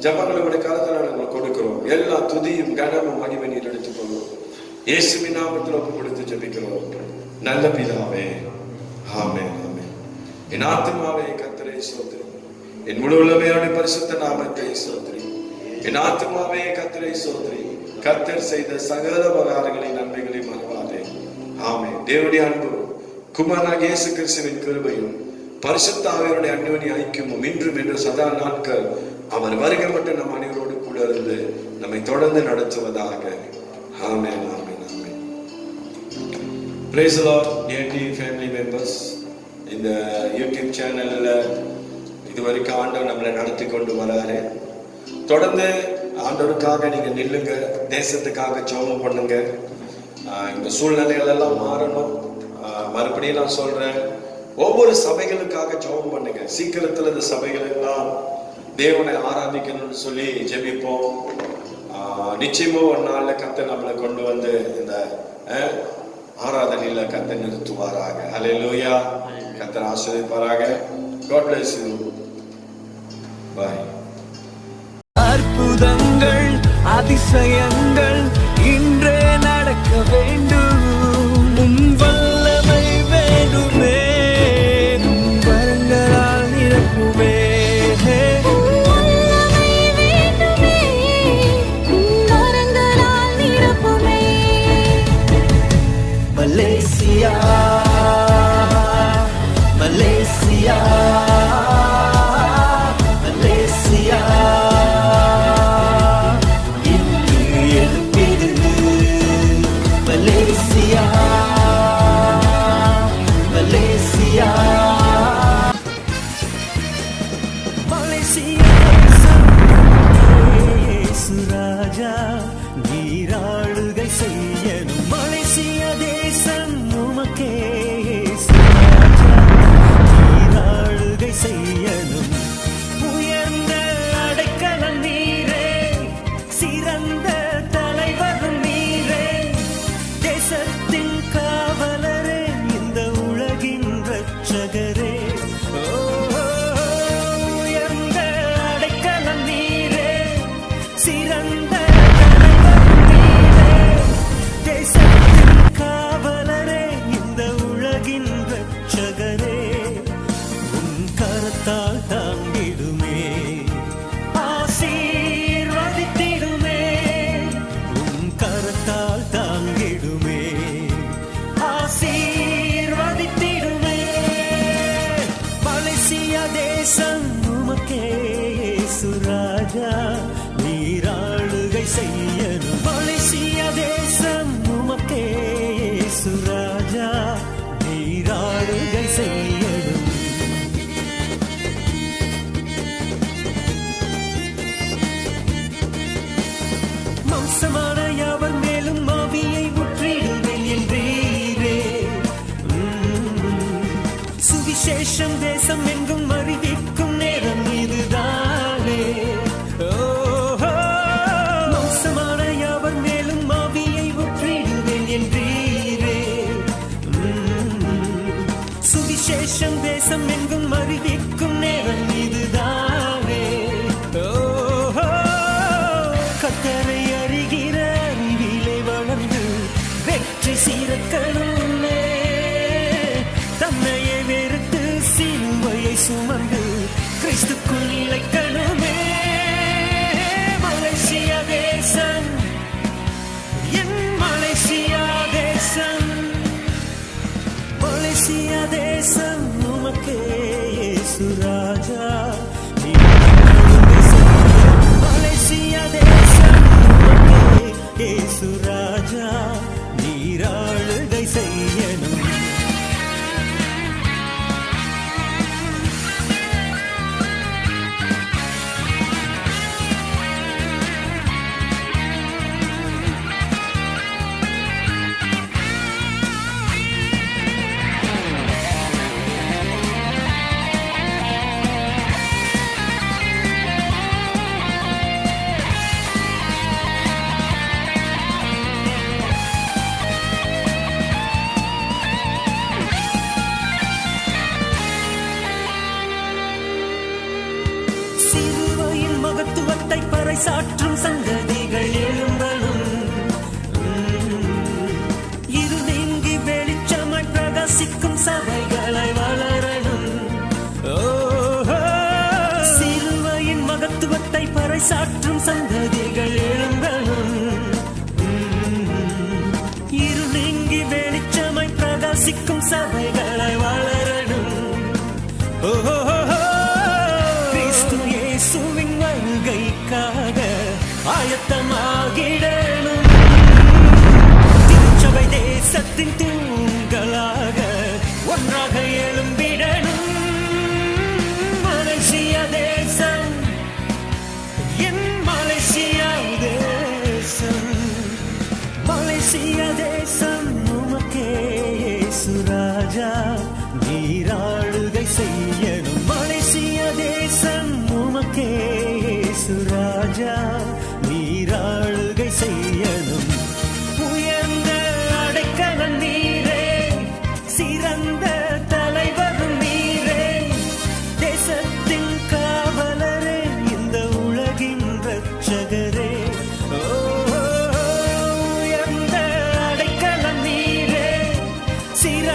ஜபங்களுடைய காலத்துல நாங்கள் கொடுக்கிறோம். எல்லா துதியும் கனமும் மகிமை நீர் எடுத்துக்கொள்வோம். இயேசுவின் நாமத்தில் ஒப்பு கொடுத்து ஜெபிக்கிறோம் நல்ல பிதாவே. ஆமென் ஆமென். என் ஆத்துமாவே கர்த்தரை ஸ்தோத்திரி, என் முழு உள்ளமையோட பரிசுத்த நாமத்தை ஸ்தோத்திரி. என் ஆத்துமாவே கர்த்தரை ஸ்தோத்திரி, கர்த்தர் செய்த சகல உபகாரங்களை நன்மைகளை மறவாதே. ஆமென். தேவனுடைய அன்பு, குமாரனாகிய இயேசு கிறிஸ்துவின் கிருபையும் பரிசுத்த ஆவியாருடைய அந்யோன்ய ஐக்கியமும் இன்றும் என்று சதா நாட்கள் அவர் வருகை மட்டும் நம் அனைவரோடு கூட இருந்து நம்மை தொடர்ந்து நடத்துவதாக. ஆமென் amen amen. Praise the Lord, dear family members. இந்த யூடியூப் சேனல்ல இதுவரைக்கும் ஆண்டவர் நம்மளை நடத்தி கொண்டு வராரு. தொடர்ந்து ஆண்டவருக்காக நீங்க நில்லுங்க, தேசத்துக்காக ஜெபம் பண்ணுங்க. இந்த சூழ்நிலைகள் எல்லாம் மாறணும். மறுபடியும் நான் சொல்றேன், ஒவ்வொரு சபைகளுக்காக ஜெபம் பண்ணுங்க. சீக்கிரத்துல இந்த சபைகள் எல்லாம் தேவனை ஆராதிக்கணும்னு சொல்லி ஜெபிப்போம். நிச்சயமா ஒரு நாள்ல கர்த்தர் நம்மளை கொண்டு வந்து இந்த ஆராதனையில கர்த்தர் நிறுத்துவாராக. ஹல்லேலூயா. கர்த்தர் ஆசீர்வதிப்பாராக. God bless you. Bye. அற்புதங்கள் அதிசயங்கள் இன்றே நடக்க வேண்டும். உம் வல்லமை வேண்டுமே, உம் வரங்களால் நிரப்புமே. மலேசியா மலேசியா மலேசியா இன்று எழும்பிடு. மலேசியா மலேசியா மலேசியா சுராஜா நீராளுகை செய்யணும். மலேசிய தேசம் சுவிசேஷம் தேசம் எங்கும் அறிவிக்கும் நேரம் இதுதானே. மோசமான யாவர் மேலும் ஆவியை ஊற்றிடுவேன் என்றீரே. சுவிசேஷம் தேசம் எங்கும் அறிவிக்கும் நேரம் இதுதானே. கர்த்தரை அறிகிற அறிவிலே வளர்ந்து வெற்றி சீரக்கணுமே. தன்னையே வெறுத்து சிலுவையை சுமந்து கிறிஸ்துக்குள் நிலைக்கணுமே. மலேசியா தேசம் என் மலேசியா தேசம், மலேசியா தேசம் உமக்கே இயேசு ராஜா. மலேசியா தேசம் உமக்கே இயேசு ராஜா, நீராளுகை செய்யணும். சிலுவையின் மகத்துவத்தை பறைசாற்றும் சந்ததிகள் எழும்பணும். இரு நீங்கி வெளிச்சமாய் பிரகாசிக்கும் சபைகளை வளரணும். சிலுவையின் மகத்துவத்தை பறைசாற்றும் சந்ததிகள் எழும்பணும். இரு நீங்கி வெளிச்சமாய் பிரகாசிக்கும் சபைகளை வளரணும். கிறிஸ்து இயேசுவின் வருகைக்காக ஆயத்தமாகிடணும். திருச்சபை தேசத்தின் தூண்களாக ஒன்றாக எழும்பிடணும். மலேசியா தேசம் என் மலேசியா தேசம், மலேசியா தேசம் உமக்கே இயேசு ராஜா, நீராளுகை செய்யணும். மலேசியா தேசம் உமக்கே இயேசு ராஜா, நீராளுகை செய்யணும். உயர்ந்த அடைக்கலம் நீரே, சிறந்த தலைவரும் நீரே, தேசத்தின் காவலரே, இந்த உலகின் ரட்சகரே. உயர்ந்த அடைக்கலம் நீரே, சிறந்த